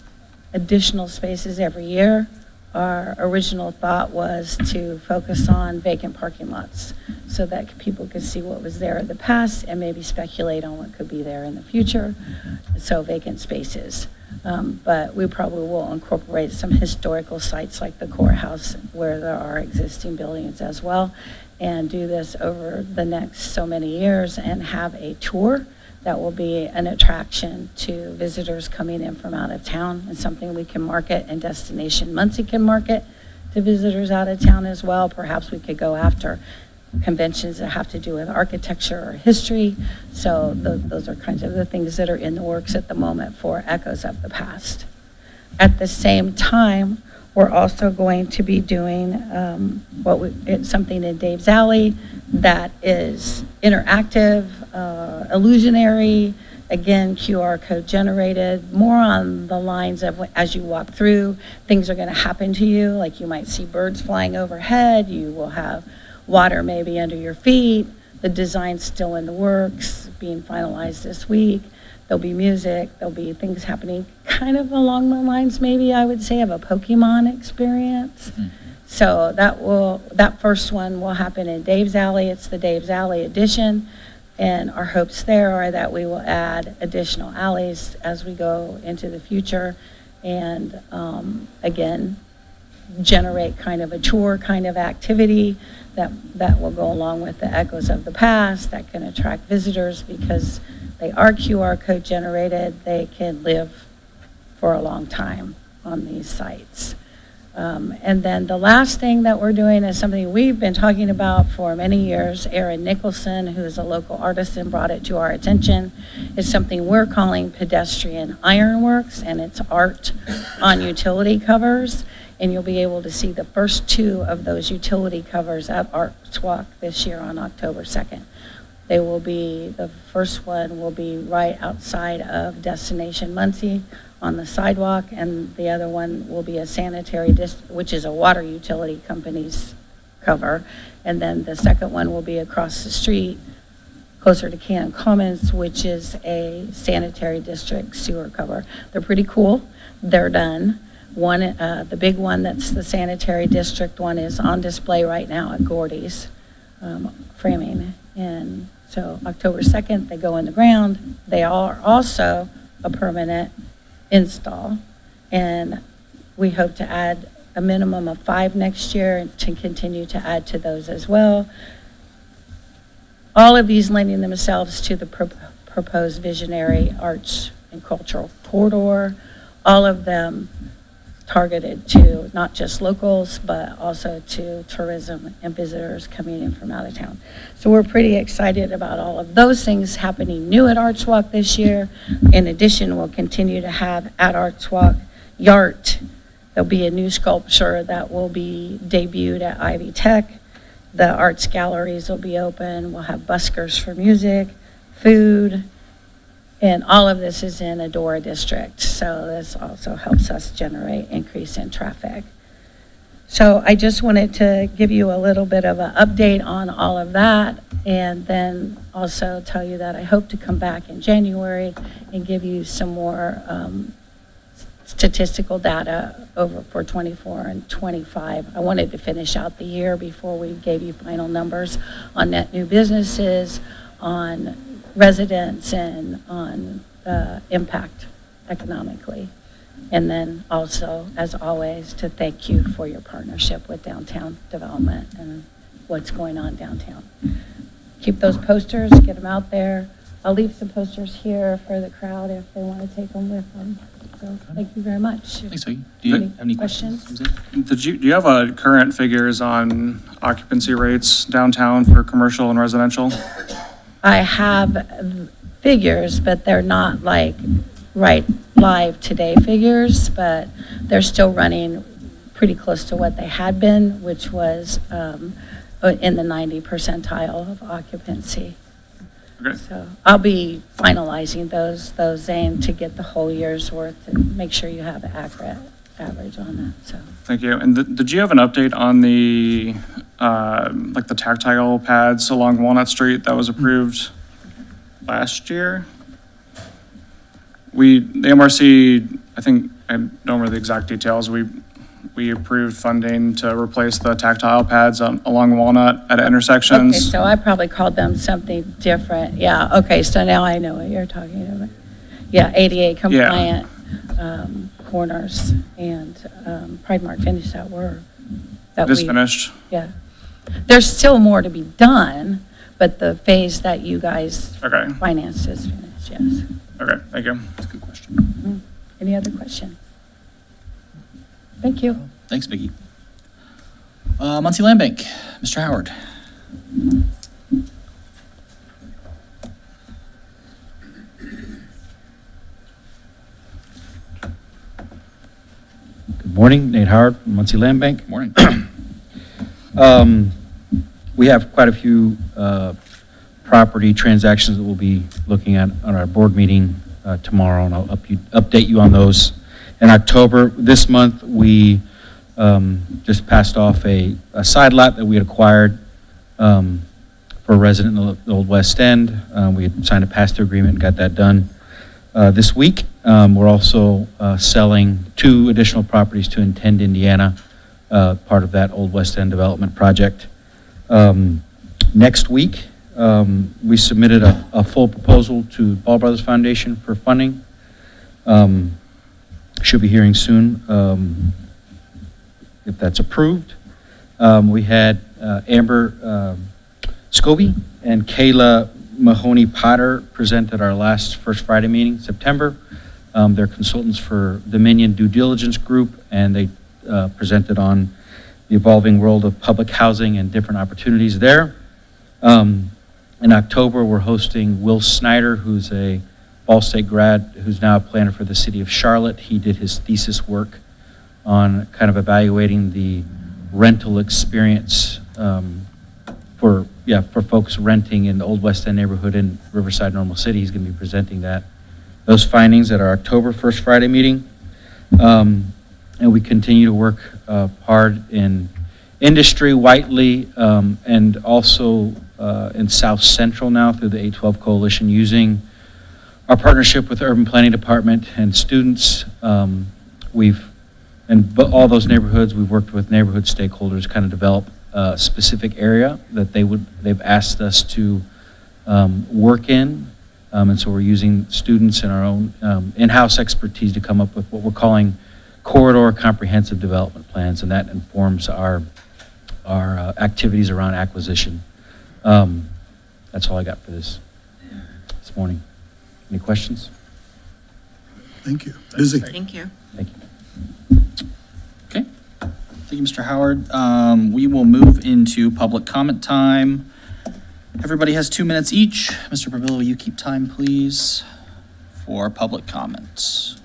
additional spaces every year. Our original thought was to focus on vacant parking lots so that people could see what was there in the past and maybe speculate on what could be there in the future. So vacant spaces. But we probably will incorporate some historical sites like the courthouse where there are existing buildings as well, and do this over the next so many years and have a tour that will be an attraction to visitors coming in from out of town, and something we can market, and Destination Muncie can market to visitors out of town as well. Perhaps we could go after conventions that have to do with architecture or history. So those are kinds of the things that are in the works at the moment for Echoes of the Past. At the same time, we're also going to be doing it's something in Dave's Alley that is interactive, illusionary, again, QR code generated, more on the lines of as you walk through, things are going to happen to you, like you might see birds flying overhead, you will have water maybe under your feet, the design's still in the works, being finalized this week. There'll be music, there'll be things happening kind of along the lines, maybe I would say, of a Pokemon experience. So that first one will happen in Dave's Alley. It's the Dave's Alley edition. And our hopes there are that we will add additional alleys as we go into the future. And again, generate kind of a tour kind of activity that will go along with the Echoes of the Past, that can attract visitors because they are QR code generated. They can live for a long time on these sites. And then the last thing that we're doing is something we've been talking about for many years. Aaron Nicholson, who is a local artisan, brought it to our attention. It's something we're calling pedestrian ironworks, and it's art on utility covers. And you'll be able to see the first 2 of those utility covers at Arts Walk this year on October 2nd. They will be, the first one will be right outside of Destination Muncie on the sidewalk, and the other one will be a sanitary which is a water utility company's cover. And then the second one will be across the street, closer to Cannon Commons, which is a sanitary district sewer cover. They're pretty cool. They're done. One, the big one that's the sanitary district one is on display right now at Gordy's framing. And so October 2nd, they go in the ground. They are also a permanent install. And we hope to add a minimum of 5 next year and to continue to add to those as well. All of these lending themselves to the proposed visionary arts and cultural corridor. All of them targeted to not just locals, but also to tourism and visitors coming in from out of town. So we're pretty excited about all of those things happening new at Arts Walk this year. In addition, we'll continue to have at Arts Walk Yart. There'll be a new sculpture that will be debuted at Ivy Tech. The arts galleries will be open. We'll have buskers for music, food, and all of this is in Adora District, so this also helps us generate increase in traffic. So I just wanted to give you a little bit of an update on all of that, and then also tell you that I hope to come back in January and give you some more statistical data over for 24 and 25. I wanted to finish out the year before we gave you final numbers on net new businesses, on residents, and on impact economically. And then also, as always, to thank you for your partnership with downtown development and what's going on downtown. Keep those posters, get them out there. I'll leave some posters here for the crowd if they want to take them with them. So thank you very much. Thanks, Vicki. Do you have any questions? Do you have current figures on occupancy rates downtown for commercial and residential? I have figures, but they're not like right live today figures, but they're still running pretty close to what they had been, which was in the 90 percentile of occupancy. Okay. So I'll be finalizing those, Zane, to get the whole year's worth and make sure you have an accurate average on that, so. Thank you. And did you have an update on the, like the tactile pads along Walnut Street that was approved last year? The MRC, I think, I don't remember the exact details, we approved funding to replace the tactile pads along Walnut at intersections. Okay, so I probably called them something different. Yeah, okay, so now I know what you're talking about. Yeah, ADA compliant corners, and Pride Mart finished that work. Just finished? Yeah. There's still more to be done, but the phase that you guys Okay. financed is finished, yes. Okay, thank you. That's a good question. Any other questions? Thank you. Thanks, Vicki. Muncie Land Bank, Mr. Howard. Good morning, Nate Howard from Muncie Land Bank. Morning. We have quite a few property transactions that we'll be looking at on our board meeting tomorrow, and I'll update you on those. In October, this month, we just passed off a side lot that we had acquired for a resident in the Old West End. We had signed a pass-through agreement and got that done this week. We're also selling 2 additional properties to Intend, Indiana, part of that Old West End development project. Next week, we submitted a full proposal to Ball Brothers Foundation for funding. Should be hearing soon if that's approved. We had Amber Scobie and Kayla Mahoney Potter present at our last First Friday meeting, September. They're consultants for Dominion Due Diligence Group, and they presented on the evolving world of public housing and different opportunities there. In October, we're hosting Will Snyder, who's a Ball State grad, who's now a planner for the city of Charlotte. He did his thesis work on kind of evaluating the rental experience for folks renting in the Old West End neighborhood in Riverside, Normal City. He's going to be presenting those findings at our October first Friday meeting. And we continue to work hard in industry, Whiteley, and also in South Central now through the 812 Coalition, using our partnership with the Urban Planning Department and students. All those neighborhoods, we've worked with neighborhood stakeholders, kind of develop a specific area that they've asked us to work in. And so we're using students and our own in-house expertise to come up with what we're calling corridor comprehensive development plans, and that informs our activities around acquisition. That's all I got for this morning. Any questions? Thank you. Busy. Thank you. Thank you. Okay. Thank you, Mr. Howard. We will move into public comment time. Everybody has 2 minutes each. Mr. Pavilla, will you keep time, please, for public comments?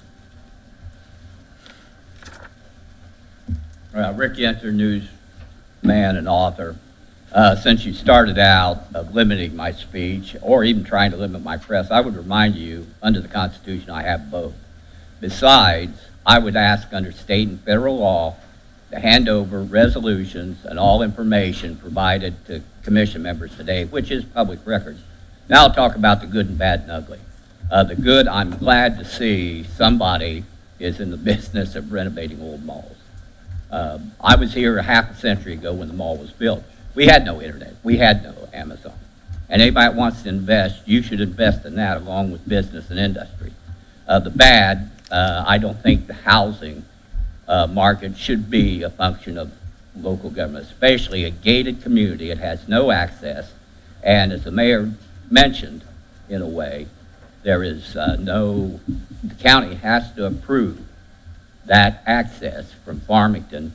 Rick Yenter, newsman and author. Since you started out of limiting my speech or even trying to limit my press, I would remind you, under the Constitution, I have both. Besides, I would ask under state and federal law to hand over resolutions and all information provided to commission members today, which is public records. Now I'll talk about the good and bad and ugly. The good, I'm glad to see somebody is in the business of renovating old malls. I was here a half a century ago when the mall was built. We had no internet. We had no Amazon. And anybody that wants to invest, you should invest in that along with business and industry. The bad, I don't think the housing market should be a function of local government, especially a gated community. It has no access. And as the mayor mentioned, in a way, there is the county has to approve that access from Farmington,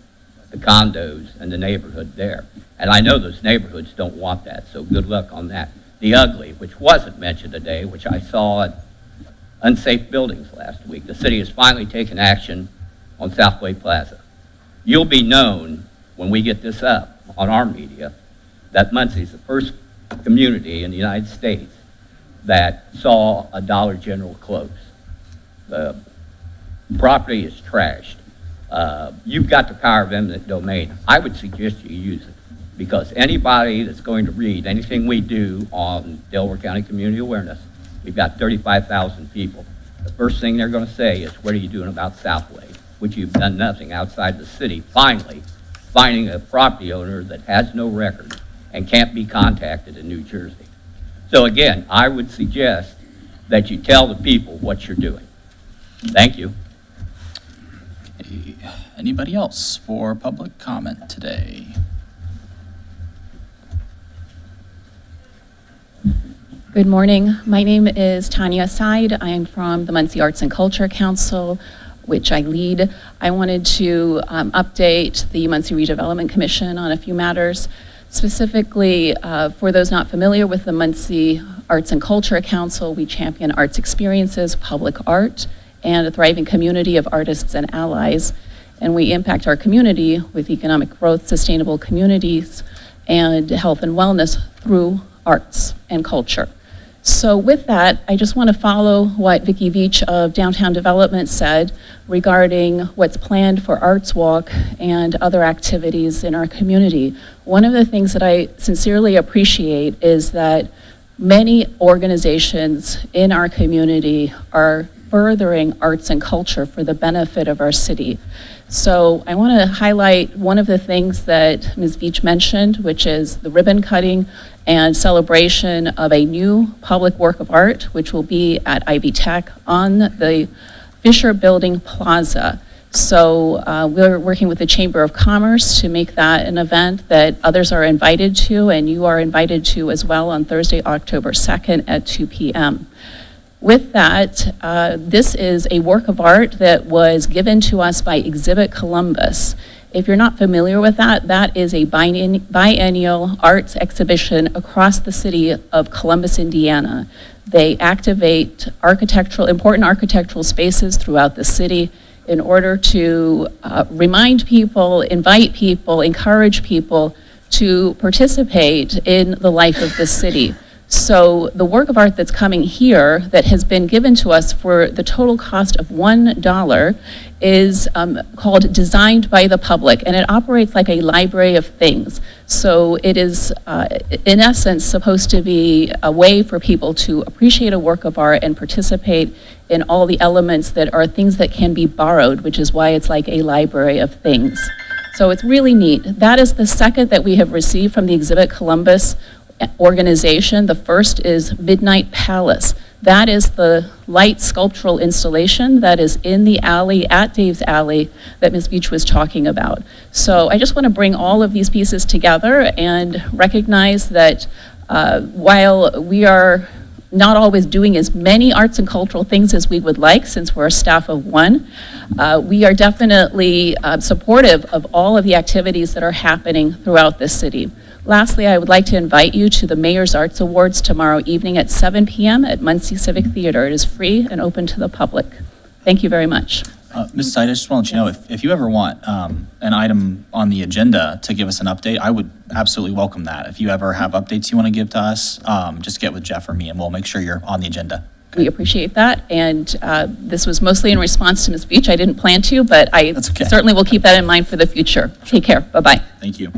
the condos, and the neighborhood there. And I know those neighborhoods don't want that, so good luck on that. The ugly, which wasn't mentioned today, which I saw at unsafe buildings last week. The city has finally taken action on Southway Plaza. You'll be known when we get this up on our media that Muncie is the first community in the United States that saw a Dollar General close. The property is trashed. You've got the power of eminent domain. I would suggest you use it, because anybody that's going to read anything we do on Delaware County Community Awareness, we've got 35,000 people. The first thing they're going to say is, what are you doing about Southway? Which you've done nothing outside the city, finally finding a property owner that has no record and can't be contacted in New Jersey. So again, I would suggest that you tell the people what you're doing. Thank you. Anybody else for public comment today? Good morning. My name is Tanya Said. I am from the Muncie Arts and Culture Council, which I lead. I wanted to update the Muncie Redevelopment Commission on a few matters. Specifically, for those not familiar with the Muncie Arts and Culture Council, we champion arts experiences, public art, and a thriving community of artists and allies. And we impact our community with economic growth, sustainable communities, and health and wellness through arts and culture. So with that, I just want to follow what Vicki Veach of Downtown Development said regarding what's planned for Arts Walk and other activities in our community. One of the things that I sincerely appreciate is that many organizations in our community are furthering arts and culture for the benefit of our city. So I want to highlight one of the things that Ms. Veach mentioned, which is the ribbon cutting and celebration of a new public work of art, which will be at Ivy Tech on the Fisher Building Plaza. So we're working with the Chamber of Commerce to make that an event that others are invited to, and you are invited to as well on Thursday, October 2nd at 2 p.m. With that, this is a work of art that was given to us by Exhibit Columbus. If you're not familiar with that, that is a biennial arts exhibition across the city of Columbus, Indiana. They activate important architectural spaces throughout the city in order to remind people, invite people, encourage people to participate in the life of the city. So the work of art that's coming here that has been given to us for the total cost of $1 is called Designed by the Public, and it operates like a library of things. So it is, in essence, supposed to be a way for people to appreciate a work of art and participate in all the elements that are things that can be borrowed, which is why it's like a library of things. So it's really neat. That is the second that we have received from the Exhibit Columbus organization. The first is Midnight Palace. That is the light sculptural installation that is in the alley at Dave's Alley that Ms. Beach was talking about. So I just want to bring all of these pieces together and recognize that while we are not always doing as many arts and cultural things as we would like, since we're a staff of one, we are definitely supportive of all of the activities that are happening throughout this city. Lastly, I would like to invite you to the Mayor's Arts Awards tomorrow evening at 7 p.m. at Muncie Civic Theater. It is free and open to the public. Thank you very much. Ms. Seid, I just want to let you know, if you ever want an item on the agenda to give us an update, I would absolutely welcome that. If you ever have updates you want to give to us, just get with Jeff or me, and we'll make sure you're on the agenda. We appreciate that, and this was mostly in response to Ms. Beach. I didn't plan to, but I certainly will keep that in mind for the future. Take care. Bye-bye. Thank you.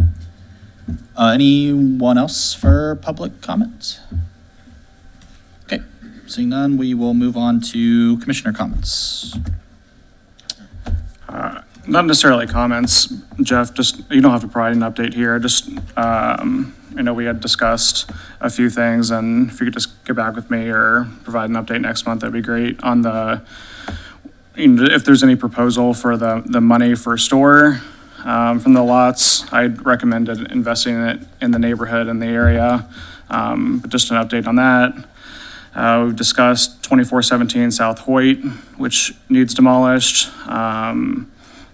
Anyone else for public comment? Okay, seeing none, we will move on to commissioner comments. Not necessarily comments, Jeff, just, you don't have to provide an update here, just, I know we had discussed a few things, and if you could just get back with me or provide an update next month, that'd be great. On the, if there's any proposal for the money for a store from the lots, I'd recommend investing it in the neighborhood and the area, but just an update on that. We've discussed 2417 South Hoyt, which needs demolished.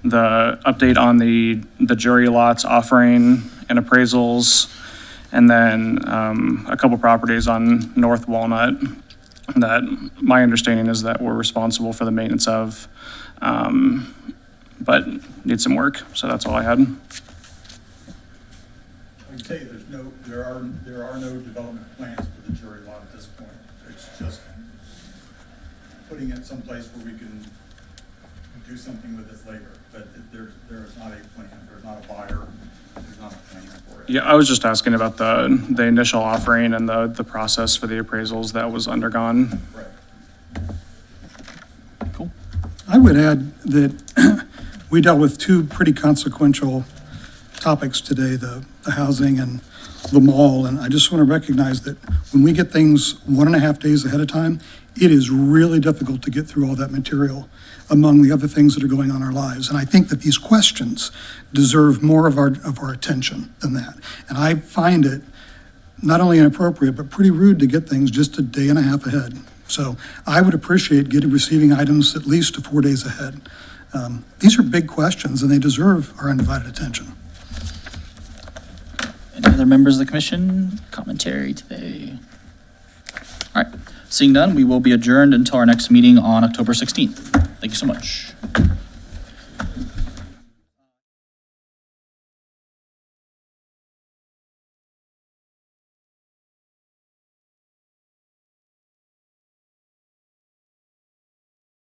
The update on the jury lots offering and appraisals, and then a couple properties on North Walnut that my understanding is that we're responsible for the maintenance of, but need some work. So that's all I had. I can tell you there are no development plans for the jury lot at this point. It's just putting it someplace where we can do something with this later. But there is not a plan. There's not a buyer. There's not a plan for it. Yeah, I was just asking about the initial offering and the process for the appraisals that was undergone. Right. Cool. I would add that we dealt with two pretty consequential topics today, the housing and the mall, and I just want to recognize that when we get things 1.5 days ahead of time, it is really difficult to get through all that material among the other things that are going on in our lives. And I think that these questions deserve more of our attention than that. And I find it not only inappropriate, but pretty rude to get things just 1.5 days ahead. So I would appreciate receiving items at least 4 days ahead. These are big questions and they deserve our undivided attention. Any other members of the commission commentary today? All right, seeing none, we will be adjourned until our next meeting on October 16th. Thank you so much.